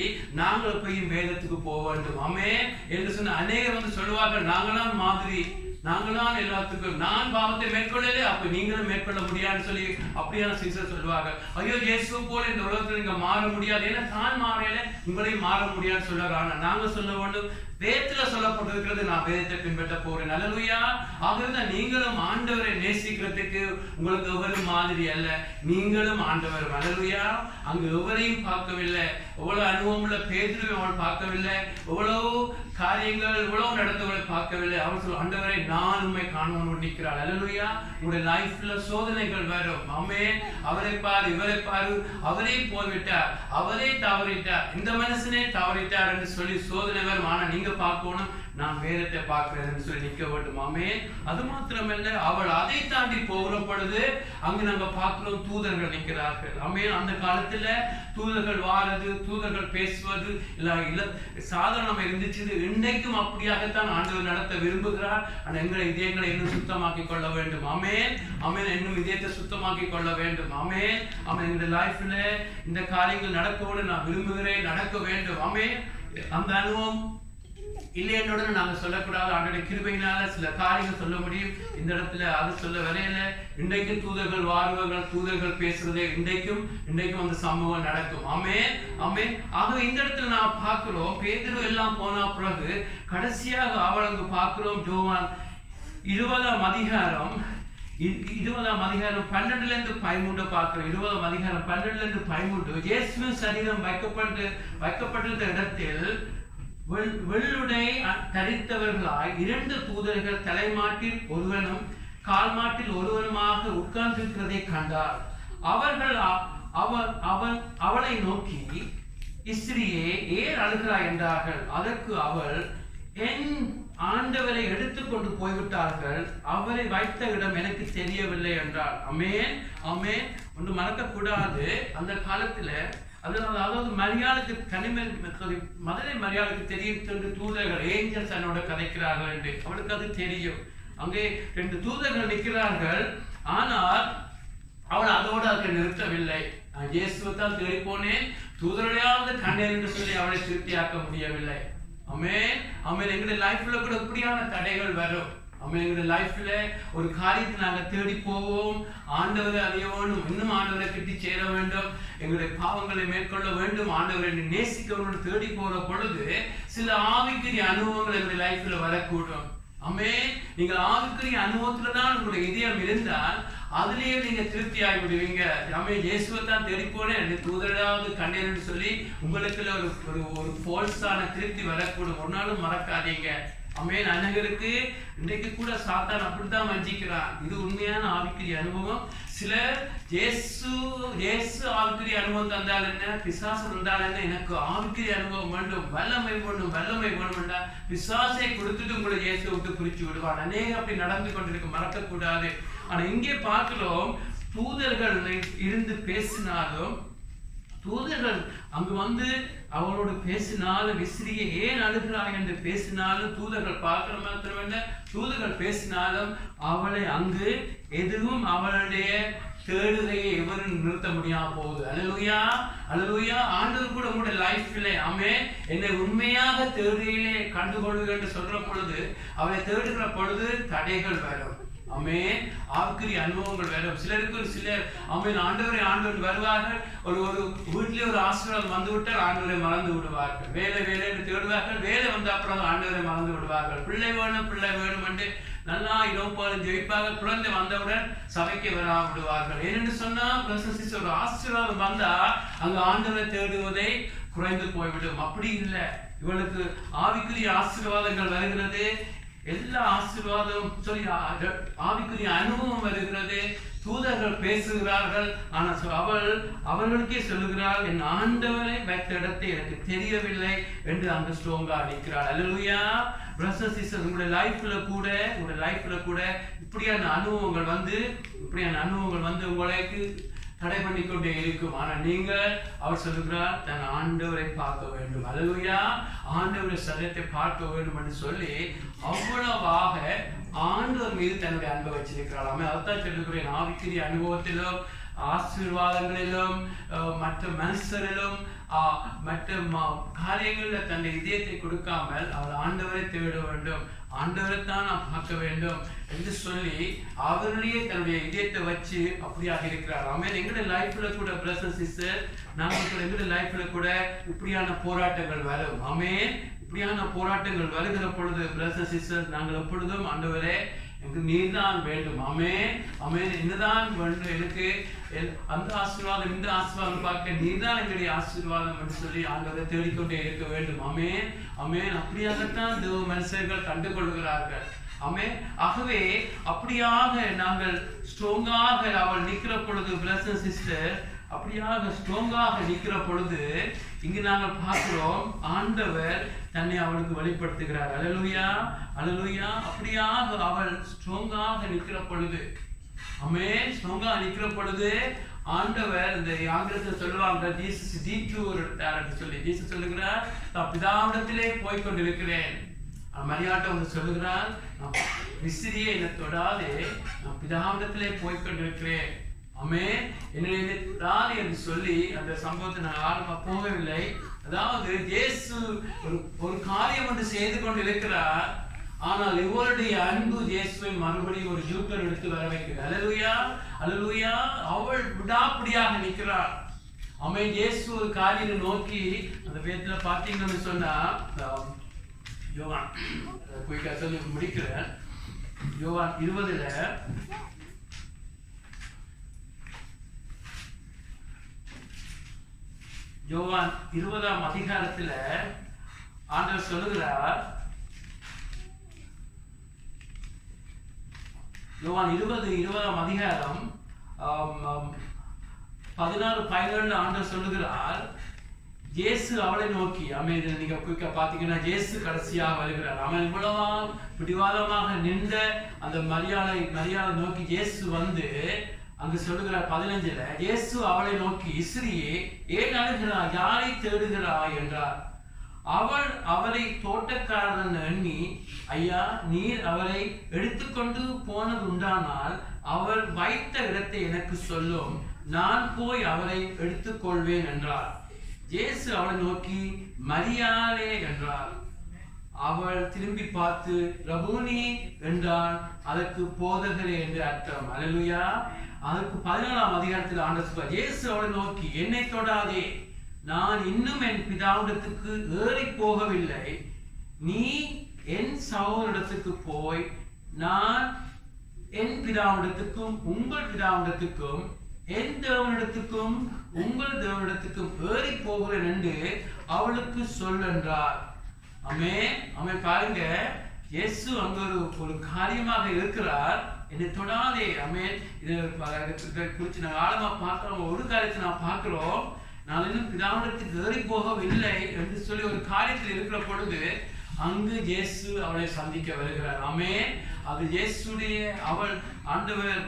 நாங்கள் போய் வேதத்துக்கு போக வேண்டும். ஆமென் என்று சொன்ன அநேகர் வந்து சொல்லுவார்கள், நாங்களாம் மாதிரி, நாங்களாம் எல்லாத்துக்கும், நான் பாவத்தை மேற்கொள்ளலே, அப்ப நீங்களும் மேற்கொள்ள முடியாதுன்னு சொல்லி அப்படியான சீசர் சொல்லுவாங்க. ஐயோ, இயேசு போல இந்த உலகத்துல நீங்க மாற முடியாது, ஏன்னா தான் மாறல, உங்களையும் மாற முடியாதுன்னு சொல்லுவாங்க. ஆனா நாங்க சொல்ல வேண்டும், வேதத்துல சொல்லப்பட்டிருக்கிறது, நான் வேதத்தை பின்பற்ற போறேன். அல்லேலூயா. ஆகவே நீங்களும் ஆண்டவரை நேசிக்கிறதுக்கு உங்களுக்கு எவரு மாதிரி அல்ல, நீங்களும் ஆண்டவர். அல்லேலூயா. அங்கு எவரையும் பார்க்கவில்லை, எவ்வளவு அனுபவம் உள்ள பேதுருவை அவள் பார்க்கவில்லை, எவ்வளவு காரியங்கள் எவ்வளவு நடந்தவர்களை பார்க்கவில்லை. அவர் சொல்ல, ஆண்டவரை நான் உண்மை காணணும்னு நிற்கிறாள். அல்லேலூயா. உங்களுடைய லைஃப்ல சோதனைகள் வரும். ஆமென். அவரை பாரு, இவரை பாரு, அவரே போய்விட்டார், அவரே தவறிட்டார், இந்த மனுஷனே தவறிட்டார் என்று சொல்லி சோதனை வரும். ஆனா நீங்க பார்க்கணும், நான் வேதத்தை பார்க்கிறேன் சொல்லி நிற்க வேண்டும். ஆமென். அது மாத்திரமல்ல, அவள் அதை தாண்டி போகிற பொழுது அங்கு நாங்க பார்க்கிறோம், தூதர்கள் நிற்கிறார்கள். ஆமென். அந்த காலத்துல தூதர்கள் வாரது, தூதர்கள் பேசுவது இல்ல சாதாரணமா இருந்துச்சு. இன்றைக்கும் அப்படியாகத்தான் ஆண்டவர் நடத்த விரும்புகிறார். ஆனா எங்களை இதயங்களை இன்னும் சுத்தமாக்கி கொள்ள வேண்டும். ஆமென். ஆமென். இன்னும் இதயத்தை சுத்தமாக்கி கொள்ள வேண்டும். ஆமென். ஆமென். எங்களுடைய லைஃப்ல இந்த காரியங்கள் நடக்கோடு நான் விரும்புகிறேன், நடக்க வேண்டும். ஆமென். அந்த அனுபவம் இல்லை என்னோட நாங்க சொல்லக்கூடாது. ஆண்டோட கிருபையினால சில காரியங்கள் சொல்ல முடியும். இந்த இடத்துல அது சொல்ல வரையில இன்றைக்கு தூதர்கள் வாருவர்கள், தூதர்கள் பேசுறதே இன்றைக்கும் அந்த சம்பவம் நடக்கும். ஆமென். ஆமென். ஆகவே இந்த இடத்துல நான் பார்க்கிறோம், பேதுரு எல்லாம் போன பிறகு கடைசியாக அவளுக்கு பார்க்கிறோம், யோவான் 20ஆம் அதிகாரம் 12-13 பார்க்கிறோம். 20ஆம் அதிகாரம் 12-13 இயேசுவின் சரீரம் வைக்கப்பட்டிருந்த இடத்தில் வெள்ளுடை தரித்தவர்களாய் 2 தூதர்கள் தலைமாட்டில் ஒருவனும் கால் மாட்டில் ஒருவனுமாக உட்கார்ந்திருக்கிறதை கண்டார். அவர்கள் அவளை நோக்கி, ஸ்திரீயே, ஏன் அழுகிறாய் என்றார்கள். அதற்கு அவள், என் ஆண்டவரை எடுத்துக்கொண்டு போய்விட்டார்கள், அவரை வைத்த இடம் எனக்கு தெரியவில்லை என்றார். ஆமென். ஆமென். ஒன்று மறக்க கூடாது, அந்த காலத்துல அதாவது மரியாளுக்கு மதுரை மரியாளுக்கு தெரியும், தூதர்கள் ஏஞ்சல்ஸ் என்னோட கதைக்கிறார்கள் என்று அவளுக்கு அது தெரியும். அங்கே 2 தூதர்கள் நிற்கிறார்கள். ஆனால் அவள் அதோடு அதை நிறுத்தவில்லை. நான் இயேசுவை தான் தேடி போனேன், தூதர்களையாவது கண்டேன் என்று சொல்லி அவளை திருப்தியாக்க முடியவில்லை. ஆமென். ஆமென். எங்களுடைய லைஃப்ல கூட இப்படியான தடைகள் வரும். ஆமென். எங்களுடைய லைஃப்ல ஒரு காரியத்தை நாங்கள் தேடி போவோம், ஆண்டவரை அறிய வேண்டும், இன்னும் ஆண்டவரை கிட்டி சேர வேண்டும், எங்களுடைய பாவங்களை மேற்கொள்ள வேண்டும், ஆண்டவரை நேசிக்க வேண்டும் தேடி போற பொழுது சில ஆவிக்குரிய அனுபவங்கள் எங்களுடைய லைஃப்ல வரக்கூடும். ஆமென். நீங்கள் ஆவிக்குரிய அனுபவத்துல தான் உங்களுடைய இதயம் இருந்தால் அதுலயே நீங்க திருப்தி ஆகி விடுவீங்க. ஆமென். இயேசுவை தான் தேடி போனேன், தூதராவது கண்டேன் என்று சொல்லி உங்களுக்குள்ள ஒரு ஃபால்ஸான திருப்தி வரக்கூடும். ஒரு நாளும் மறக்காதீங்க. ஆமென். அநேகருக்கு இன்றைக்கு கூட சாத்தான் அப்படித்தான் வஞ்சிக்கிறான். இது உண்மையான ஆவிக்குரிய அனுபவம். சிலர் இயேசு ஆவிக்குரிய அனுபவம் தந்தால் என்ன, பிசாசு தந்தால் என்ன, எனக்கு ஆவிக்குரிய அனுபவம் வேண்டும், வல்லமை வேணும் என்றால் பிசாசை கொடுத்துட்டு உங்களை இயேசு விட்டு பிரிச்சு விடுவான். அநேகம் அப்படி நடந்து கொண்டிருக்கு, மறக்கக்கூடாது. ஆனா இங்கே பார்க்கிறோம், தூதர்கள் இருந்து பேசினாலும், தூதர்கள் அங்கு வந்து அவளோடு பேசினாலும், விசிறியை ஏன் அழுகிறாய் என்று பேசினாலும், தூதர்கள் பார்க்கிற மாத்திரமல்ல, தூதர்கள் பேசினாலும் அவளை அங்கு எதுவும் அவளுடைய தேடுதையை எவரும் நிறுத்த முடியாம போகுது. அல்லேலூயா. அல்லேலூயா. ஆண்டவர் கூட உங்களுடைய லைஃப்ல, ஆமென், என்னை உண்மையாக தேடுகையிலே கண்டுகொள்ளுங்க என்று சொல்ற பொழுது, அவளை தேடுகிற பொழுது தடைகள் வரும். ஆமென். ஆவிக்குரிய அனுபவங்கள் வரும். சிலர் ஆமென் ஆண்டவர் வருவார்கள். ஒரு வீட்டிலே ஒரு ஆசீர்வாதம் வந்து விட்டால் ஆண்டவரை மறந்து விடுவார்கள். வேலை என்று தேடுவார்கள். வேலை வந்த அப்புறம் ஆண்டவரை மறந்து விடுவார்கள். பிள்ளை வேணும் என்று நல்லா இனப்பாலும் ஜெயிப்பாக. குழந்தை வந்தவுடன் சபைக்கு வரா விடுவார்கள். ஏனென்று சொன்னா ஒரு ஆசீர்வாதம் வந்தா அங்க ஆண்டவரை தேடுவதை குறைந்து போய்விடும். அப்படி இல்லை. இவளுக்கு ஆவிக்குரிய ஆசீர்வாதங்கள் வருகிறது. எல்லா ஆசீர்வாதம் சொல்லி ஆவிக்குரிய அனுபவம் வருகிறது. தூதர்கள் பேசுகிறார்கள். ஆனா அவர்களுக்கே சொல்லுகிறாள், என் ஆண்டவரை வைத்த இடத்தை எனக்கு தெரியவில்லை என்று அந்த ஸ்ட்ராங்கா நிற்கிறாள். அல்லேலூயா. பிரதர்ஸ் சிஸ்டர்ஸ், உங்களுடைய லைஃப்ல கூட இப்படியான அனுபவங்கள் வந்து உங்களுக்கு தடை பண்ணி கொண்டே இருக்கும். ஆனா நீங்கள், அவர் சொல்லுகிறார், தன் ஆண்டவரை பார்க்க வேண்டும். அல்லேலூயா. ஆண்டவரை சரீரத்தை பார்க்க வேண்டும் என்று சொல்லி அவ்வளவாக ஆண்டவர் மீது தன்னுடைய அன்பை வச்சிருக்கிறாள். அதான் சொல்லுகிறேன், ஆவிக்குரிய அனுபவத்திலும் ஆசீர்வாதங்களிலும் மற்ற மனுஷரிலும் மற்ற காரியங்களில் தன்னுடைய இதயத்தை கொடுக்காமல் அவள் ஆண்டவரை தேட வேண்டும், ஆண்டவரை தான் நான் பார்க்க வேண்டும் என்று சொல்லி அவர்களையே தன்னுடைய இதயத்தை வச்சு அப்படியாக இருக்கிறார். ஆமென். எங்களுடைய லைஃப்ல கூட பிரதர்ஸ் சிஸ்டர், நாங்கள் எங்களுடைய லைஃப்ல கூட இப்படியான போராட்டங்கள் வரும். ஆமென். இப்படியான போராட்டங்கள் வருகிற பொழுது பிரதர்ஸ் சிஸ்டர்ஸ், நாங்கள் எப்பொழுதும் ஆண்டவரே எனக்கு நீர்தான் வேண்டும், ஆமென் ஆமென், என்னதான் வேண்டும் எனக்கு, அந்த ஆசீர்வாதம் இந்த ஆசீர்வாதம் பார்க்க நீர்தான் எங்களுடைய ஆசீர்வாதம் என்று சொல்லி ஆண்டவரை தேடிக்கொண்டே இருக்க வேண்டும். ஆமென் ஆமென். அப்படியாகத்தான் தேவ மனுஷர்கள் கண்டுகொள்கிறார்கள். ஆமென். ஆகவே அப்படியாக நாங்கள் ஸ்ட்ராங்காக அவள் நிற்கிற பொழுது பிரதர்ஸ் சிஸ்டர், அப்படியாக ஸ்ட்ராங்காக நிற்கிற பொழுது இங்கு நாங்கள் பார்க்கிறோம் ஆண்டவர் தன்னை அவளுக்கு வெளிப்படுத்துகிறார். அல்லேலூயா அல்லேலூயா. அப்படியாக அவள் ஸ்ட்ராங்காக நிற்கிற பொழுது, ஆமென், ஸ்ட்ராங்காக நிற்கிற பொழுது ஆண்டவர் இந்த ஆங்கிலத்தில் சொல்லுவாங்க ஜீசஸ் டீடூர் எடுத்தார் சொல்லி. ஜீசஸ் சொல்லுகிறார், நான் பிதாவிடத்திலே போய்கொண்டிருக்கிறேன். மரியாதை வந்து சொல்லுகிறார், மிஸ்ரியே என்னை தொடாதே, நான் பிதாவிடத்திலே போய்கொண்டிருக்கிறேன், ஆமென், என்னுடைய தொடாதே என்று சொல்லி அந்த சம்பவத்தை நான் ஆழமா போகவில்லை. அதாவது இயேசு ஒரு காரியம் ஒன்று செய்து கொண்டிருக்கிறார், ஆனால் இவருடைய அன்பு இயேசுவை மறுபடியும் ஒரு ஜூக்கர் எடுத்து வர வைக்கிறார். அல்லேலூயா அல்லேலூயா. அவள் விடாப்பிடியாக நிற்கிறார். ஆமென். இயேசு ஒரு காரியத்தை நோக்கி அந்த வேதத்துல பார்த்தீங்கன்னு சொன்னா, யோவான் குயிக்கா சொல்லி முடிக்கிறேன். யோவான் 20ல யோவான் 20ஆம் அதிகாரத்துல ஆண்டவர் சொல்லுகிறார், யோவான் 20ஆம் அதிகாரம் 16-17 ஆண்டவர் சொல்லுகிறார், இயேசு அவளை நோக்கி, ஆமென், நீங்க பாத்தீங்கன்னா இயேசு கடைசியாக வருகிறார். அவன் இவ்வளவா பிடிவாதமாக நின்ற அந்த மரியாதை நோக்கி இயேசு வந்து அங்கு சொல்லுகிறார் 15ல, இயேசு அவளை நோக்கி, இஸ்ரியே ஏன் அழுகிறாய், யாரை தேடுகிறாய் என்றார். அவள் அவரை தோட்டக்காரன் எண்ணி, ஐயா, நீர் அவரை எடுத்துக்கொண்டு போனது உண்டானால் அவர் வைத்த இடத்தை எனக்கு சொல்லும், நான் போய் அவரை எடுத்துக்கொள்வேன் என்றார். இயேசு அவளை நோக்கி, மரியாளே என்றார். அவள் திரும்பி பார்த்து ரபூனி என்றாள். அதற்கு போதகரே என்று அர்த்தம். அல்லேலூயா. அதற்கு 14ஆம் அதிகாரத்தில் ஆண்டவர் சொல்றார், இயேசு அவளை நோக்கி, என்னை தொடாதே, நான் இன்னும் என் பிதாவிடத்துக்கு ஏறி போகவில்லை, நீ என் சகோதரத்துக்கு போய் நான் என் பிதாவிடத்துக்கும் உங்கள் பிதாவிடத்துக்கும் என் தேவனிடத்துக்கும் உங்கள் தேவனிடத்துக்கும் ஏறி போகிறேன் என்று அவளுக்கு சொல் என்றார். ஆமென் ஆமென். பாருங்க, இயேசு அங்க ஒரு காரியமாக இருக்கிறார், என்னை தொடாதே. ஆமென். இதை குறித்து நாங்கள் ஆழமா பார்க்கிறோம். ஒரு காரியத்தை நான் பார்க்கிறோம், நான் இன்னும் பிதாவிடத்துக்கு ஏறி போகவில்லை என்று சொல்லி ஒரு காரியத்தில் இருக்கிற பொழுது அங்கு இயேசு அவளை சந்திக்க வருகிறார். ஆமென். அது இயேசுடைய அவள் ஆண்டவர்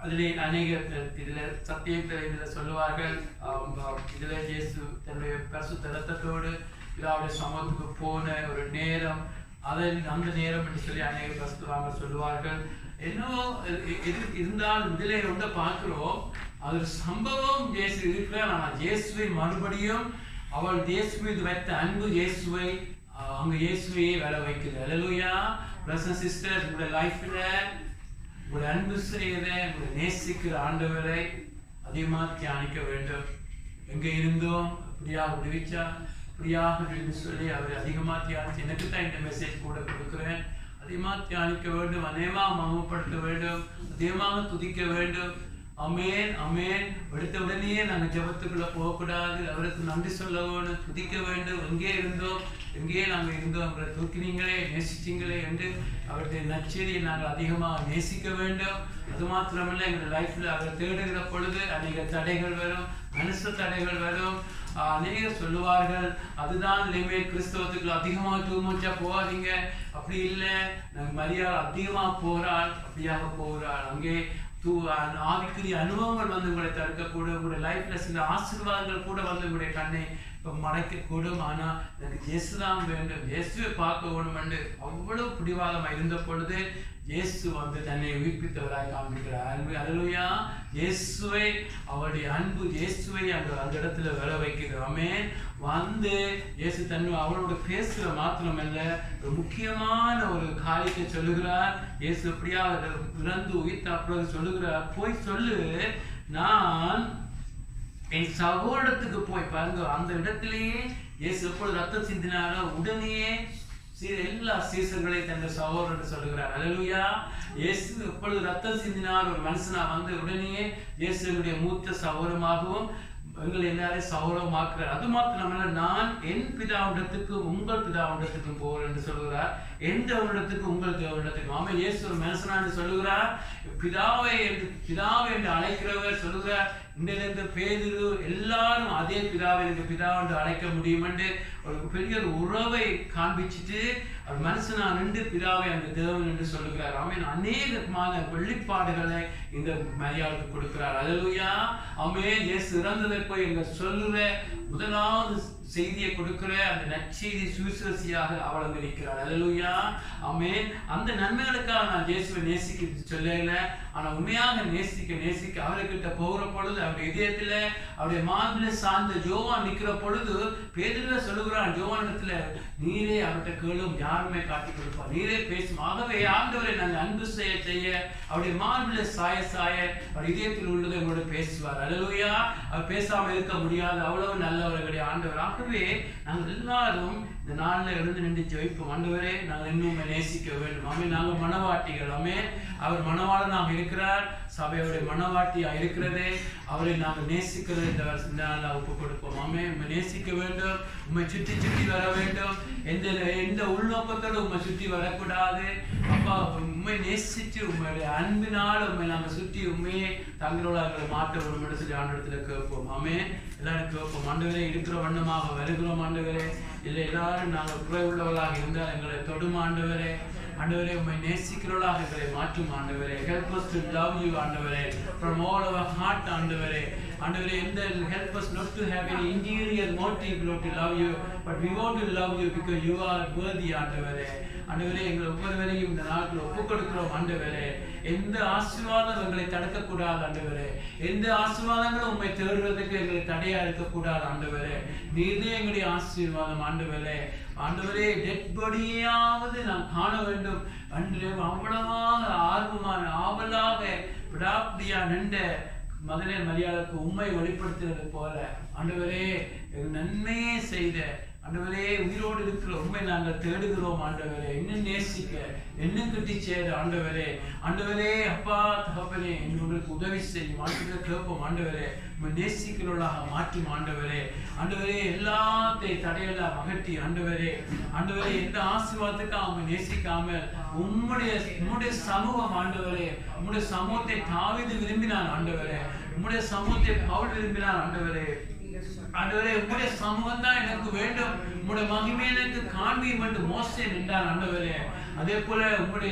அதிலே அநேக இதுல சத்தியத்தை இதுல சொல்லுவார்கள். இதுல இயேசு தன்னுடைய பரிசுத்த இரத்தத்தோடு பிதாவுடைய சமூகத்துக்கு போன ஒரு நேரம், அந்த நேரம் என்று சொல்லி அநேக பரிசுத்தவாங்க சொல்லுவார்கள். என்னவோ இருந்தாலும் இதிலே ஒன்றை பார்க்கிறோம், அது ஒரு சம்பவம் இயேசு இருக்கிறார். ஆனால் இயேசுவை மறுபடியும் அவள் இயேசு மீது வைத்த அன்பு இயேசுவை அங்க இயேசுவையே வேல வைக்குது. அல்லேலூயா. பிரதர்ஸ் சிஸ்டர்ஸ், உங்களுடைய லைஃப்ல உங்களுடைய அன்பு செய்கிற உங்களுடைய நேசிக்கிற ஆண்டவரை அதிகமாக தியானிக்க வேண்டும். எங்கே இருந்தோம் அப்படியாக விடுவிச்சா அப்படியாக சொல்லி அவரை அதிகமாக தியானிச்சு, எனக்கு தான் இந்த மெசேஜ் கூட கொடுக்குறேன். அதிகமாக தியானிக்க வேண்டும், அதிகமாக மகிமைப்படுத்த வேண்டும், அதிகமாக துதிக்க வேண்டும். அமேன் அமேன். எடுத்த உடனே நாங்கள் ஜெபத்துக்குள்ள போகக்கூடாது, அவருக்கு நன்றி சொல்ல வேண்டும், துதிக்க வேண்டும். எங்கே இருந்தோம், எங்கே நாங்கள் இருந்தோம், அவரை தூக்கினீங்களே, நேசிச்சிங்களே என்று அவருடைய நற்செய்தியை நாங்கள் அதிகமாக நேசிக்க வேண்டும். அது மாத்திரமல்ல, எங்கள் லைஃப்ல அவரை தேடுகிற பொழுது அநேக தடைகள் வரும், மனுஷ தடைகள் வரும். அநேகர் சொல்லுவார்கள், அதுதான் லிமிட், கிறிஸ்தவத்துக்குள்ள அதிகமாக தூமூச்சா போகாதீங்க. அப்படி இல்லை, நாங்கள் மரியாதை அதிகமாக போறாள், அப்படியாக போகிறாள். அங்கே ஆவிக்குரிய அனுபவங்கள் வந்து உங்களை தடுக்கக்கூடும், உங்களுடைய லைஃப்ல சில ஆசீர்வாதங்கள் கூட வந்து உங்களுடைய கண்ணை மறைக்கக்கூடும். ஆனா எனக்கு இயேசுதான் வேண்டும், இயேசுவை பார்க்க வேணும் என்று அவ்வளவு பிடிவாதமா இருந்த பொழுது இயேசு வந்து தன்னை உயிர்ப்பித்தவராய் காண்பிக்கிறார். அல்லேலூயா. இயேசுவை, அவருடைய அன்பு இயேசுவை அந்த இடத்துல வர வைக்கிறோமே. வந்து இயேசு தன்னை அவளோட பேசுகிற மாத்திரமல்ல, ஒரு முக்கியமான ஒரு காரியத்தை சொல்லுகிறார். இயேசு எப்படியா இறந்து உயிர்த்த அப்புறம் சொல்லுகிறார், போய் சொல்லு, நான் என் சகோதரத்துக்கு போய் பாருங்க, அந்த இடத்திலேயே இயேசு எப்பொழுது ரத்தம் சிந்தினாரோ உடனே எல்லா சீசர்களை தன் சகோதரர் என்று சொல்லுகிறார். அல்லேலூயா. இயேசு எப்பொழுது ரத்தம் சிந்தினார் ஒரு மனுஷனா வந்து உடனே இயேசுடைய மூத்த சகோதரமாகவும் எங்களை எல்லாரையும் சகோதரமாக்குறார். அது மாத்திரமல்ல, நான் என் பிதாவிடத்துக்கும் உங்கள் பிதாவிடத்துக்கும் போகிறேன் என்று சொல்லுகிறார். எந்த இடத்துக்கு உங்கள் தேவனிடத்துக்கும். ஆமென். இயேசு ஒரு மனுஷனா என்று சொல்லுகிறார். பிதாவை என்று அழைக்கிறவர் சொல்லுகிறார், இன்றிலிருந்து பேதுரு எல்லாரும் அதே பிதாவை எனக்கு பிதா என்று அழைக்க முடியும் என்று ஒரு பெரிய ஒரு உறவை காண்பிச்சுட்டு ஒரு மனுஷனா நின்று பிதாவை அந்த தேவன் என்று சொல்லுகிறார். ஆமென். அநேகமான வெளிப்பாடுகளை இந்த மரியாதைக்கு கொடுக்கிறார். அல்லேலூயா. ஆமென். இயேசு இறந்ததை போய் எங்க சொல்லுற முதலாவது செய்தியை கொடுக்கிற அந்த நற்செய்தி சுவிசேஷியாக அவள் அங்கு இருக்கிறார். அல்லேலூயா. ஆமென். அந்த நன்மைகளுக்காக நான் இயேசுவை நேசிக்க சொல்லல, ஆனா உண்மையாக நேசிக்க அவர்கிட்ட போகிற பொழுது அவருடைய இதயத்துல அவருடைய மார்பில சார்ந்த ஜோவான் நிற்கிற பொழுது பேதுருவே சொல்லுகிறான், ஜோவான் இடத்துல நீரே அவர்கிட்ட கேளும், யாருமே காட்டி கொடுப்பார், நீரே பேசும். ஆகவே ஆண்டவரை நாங்கள் அன்பு செய்ய அவருடைய மார்பில சாய அவர் இதயத்தில் உள்ளதை உங்களோட பேசுவார். அல்லேலூயா. அவர் பேசாம இருக்க முடியாது, அவ்வளவு நல்லவர்களுடைய ஆண்டவர். ஆகவே நாங்கள் எல்லாரும் இந்த நாளில் எழுந்து நின்று ஜெயிப்போம். ஆண்டவரே, நாங்கள் இன்னும் நேசிக்க வேண்டும். ஆமே. நாங்கள் மனவாட்டிகள். ஆமே. அவர் மனவாளனாக இருக்கிறார், சபையுடைய மனவாட்டியா இருக்கிறது. அவரை நாங்கள் நேசிக்கிறது இந்த நாளில் ஒப்பு கொடுப்போம். ஆமே. உண்மை நேசிக்க வேண்டும், உண்மை சுற்றி வர வேண்டும். எந்த உள்நோக்கத்தோடு உண்மை சுற்றி வரக்கூடாது. அப்பா, உண்மை நேசிச்சு உண்மையுடைய அன்பினால் உண்மை நாங்கள் சுற்றி உண்மையே தங்களோட மாற்ற வேண்டும் சொல்லி ஆண்டவரத்துல கேட்போம். ஆமே. எல்லாரும் கேட்போம். ஆண்டவரே, இருக்கிற வண்ணமாக வருகிறோம். ஆண்டவரே, இல்லை எல்லாரும் நாங்கள் குறை உள்ளவர்களாக இருந்தால் எங்களை தொடும். ஆண்டவரே, ஆண்டவரே, உம்மை நேசிக்கிறவர்களாக எங்களை மாற்றும். ஆண்டவரே, help us to love you. ஆண்டவரே, from all our heart. ஆண்டவரே, ஆண்டவரே, help us not to have any interior motive to love you, but we want to love you because you are worthy. ஆண்டவரே, ஆண்டவரே, எங்கள் ஒவ்வொருவரையும் இந்த நாட்டில் ஒப்புக் கொடுக்கிறோம். ஆண்டவரே, எந்த ஆசீர்வாதம் எங்களை தடுக்கக்கூடாது. ஆண்டவரே, எந்த ஆசீர்வாதங்களும் உண்மை தேடுவதற்கு எங்களை தடையா இருக்கக்கூடாது. ஆண்டவரே, நீதே எங்களுடைய ஆசீர்வாதம். ஆண்டவரே, ஆண்டவரே, டெட் பாடியாவது நாம் காண வேண்டும். அவ்வளவாக ஆர்வமான ஆவலாக விடாப்பிடியா நின்ற மதுரை மரியாதைக்கு உண்மை வெளிப்படுத்துறது போல ஆண்டவரே, நன்மையே செய்த ஆண்டவரே, உயிரோடு இருக்கிற உண்மை நாங்கள் தேடுகிறோம். ஆண்டவரே, இன்னும் நேசிக்க, இன்னும் கிட்டி சேர. ஆண்டவரே, ஆண்டவரே, அப்பா தகப்பனே, எங்களுக்கு உதவி செய்யும். ஆண்டவரே கேட்போம். ஆண்டவரே, நேசிக்கிறவர்களாக மாற்றும். ஆண்டவரே, ஆண்டவரே, எல்லாத்தையும் தடையெல்லாம் அகற்றி. ஆண்டவரே, ஆண்டவரே, எந்த ஆசீர்வாதத்துக்கு அவங்க நேசிக்காம உம்முடைய சமூகம். ஆண்டவரே, உம்முடைய சமூகத்தை தாவீது விரும்பினான். ஆண்டவரே, உம்முடைய சமூகத்தை பவுல் விரும்பினான். ஆண்டவரே, ஆண்டவரே, உம்முடைய சமூகம் தான் எனக்கு வேண்டும், உம்முடைய மகிமை எனக்கு காண்பியும் என்று மோசே நின்றான். ஆண்டவரே, அதே போல உம்முடைய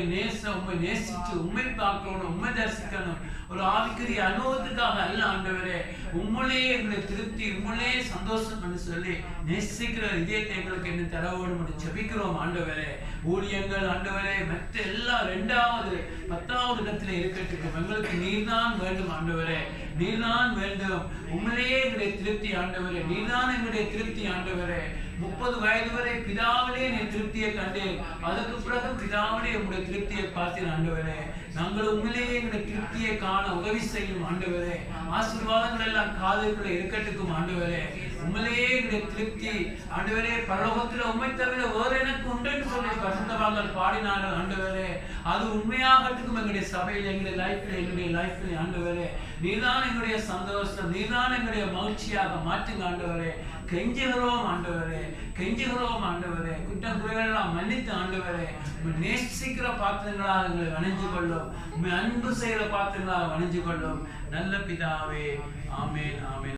உம்மை நேசிச்சு உண்மை பார்க்கணும், உண்மை தரிசிக்கணும். ஒரு ஆவிக்குரிய அனுபவத்துக்காக அல்ல. ஆண்டவரே, உம்முடைய எங்களை திருப்தி, உம்முடைய சந்தோஷம் என்று சொல்லி நேசிக்கிற இதயத்தை எங்களுக்கு என்ன தர வேண்டும் என்று ஜெபிக்கிறோம். ஆண்டவரே, ஊழியங்கள் ஆண்டவரே மற்ற எல்லா 2வது 10வது இடத்துல இருக்கட்டும், எங்களுக்கு நீர்தான் வேண்டும். ஆண்டவரே, நீர்தான் வேண்டும். உண்மையிலேயே எங்களுடைய திருப்தி. ஆண்டவரே, நீர்தான் எங்களுடைய திருப்தி. ஆண்டவரே, 30 வயது வரை பிதாவிலே நீ திருப்தியை கண்டேன், அதுக்கு பிறகு பிதாவிலே உங்களுடைய திருப்தியை பார்த்தேன். ஆண்டவரே, நாங்கள் உண்மையிலேயே எங்களுடைய திருப்தியை காண உதவி செய்யும். ஆண்டவரே, ஆசீர்வாதங்கள் எல்லாம் காதுகளை இருக்கட்டுக்கும். ஆண்டவரே, உண்மையிலேயே எங்களுடைய திருப்தி. ஆண்டவரே, பரலோகத்தில் உண்மை தவிர வேறு எனக்கு உண்டு சொல்லி பரிசுத்தவான்கள் பாடினார்கள். ஆண்டவரே, அது உண்மையாகட்டுக்கும். எங்களுடைய சபையில், எங்களுடைய லைஃப்ல ஆண்டவரே, நீதான் எங்களுடைய சந்தோஷம், நீதான் எங்களுடைய மகிழ்ச்சியாக மாற்றுங்க. ஆண்டவரே, கெஞ்சுகிறோம். ஆண்டவரே, கெஞ்சுகிறோம். ஆண்டவரே, குற்றம் குறைகளெல்லாம் மன்னித்து. ஆண்டவரே, நேசிக்கிற பாத்திரங்களாக எங்களை வணைஞ்சு கொள்ளும், அன்பு செய்கிற பாத்திரங்களாக வணைஞ்சு கொள்ளும். நல்ல பிதாவே, ஆமென், ஆமென்.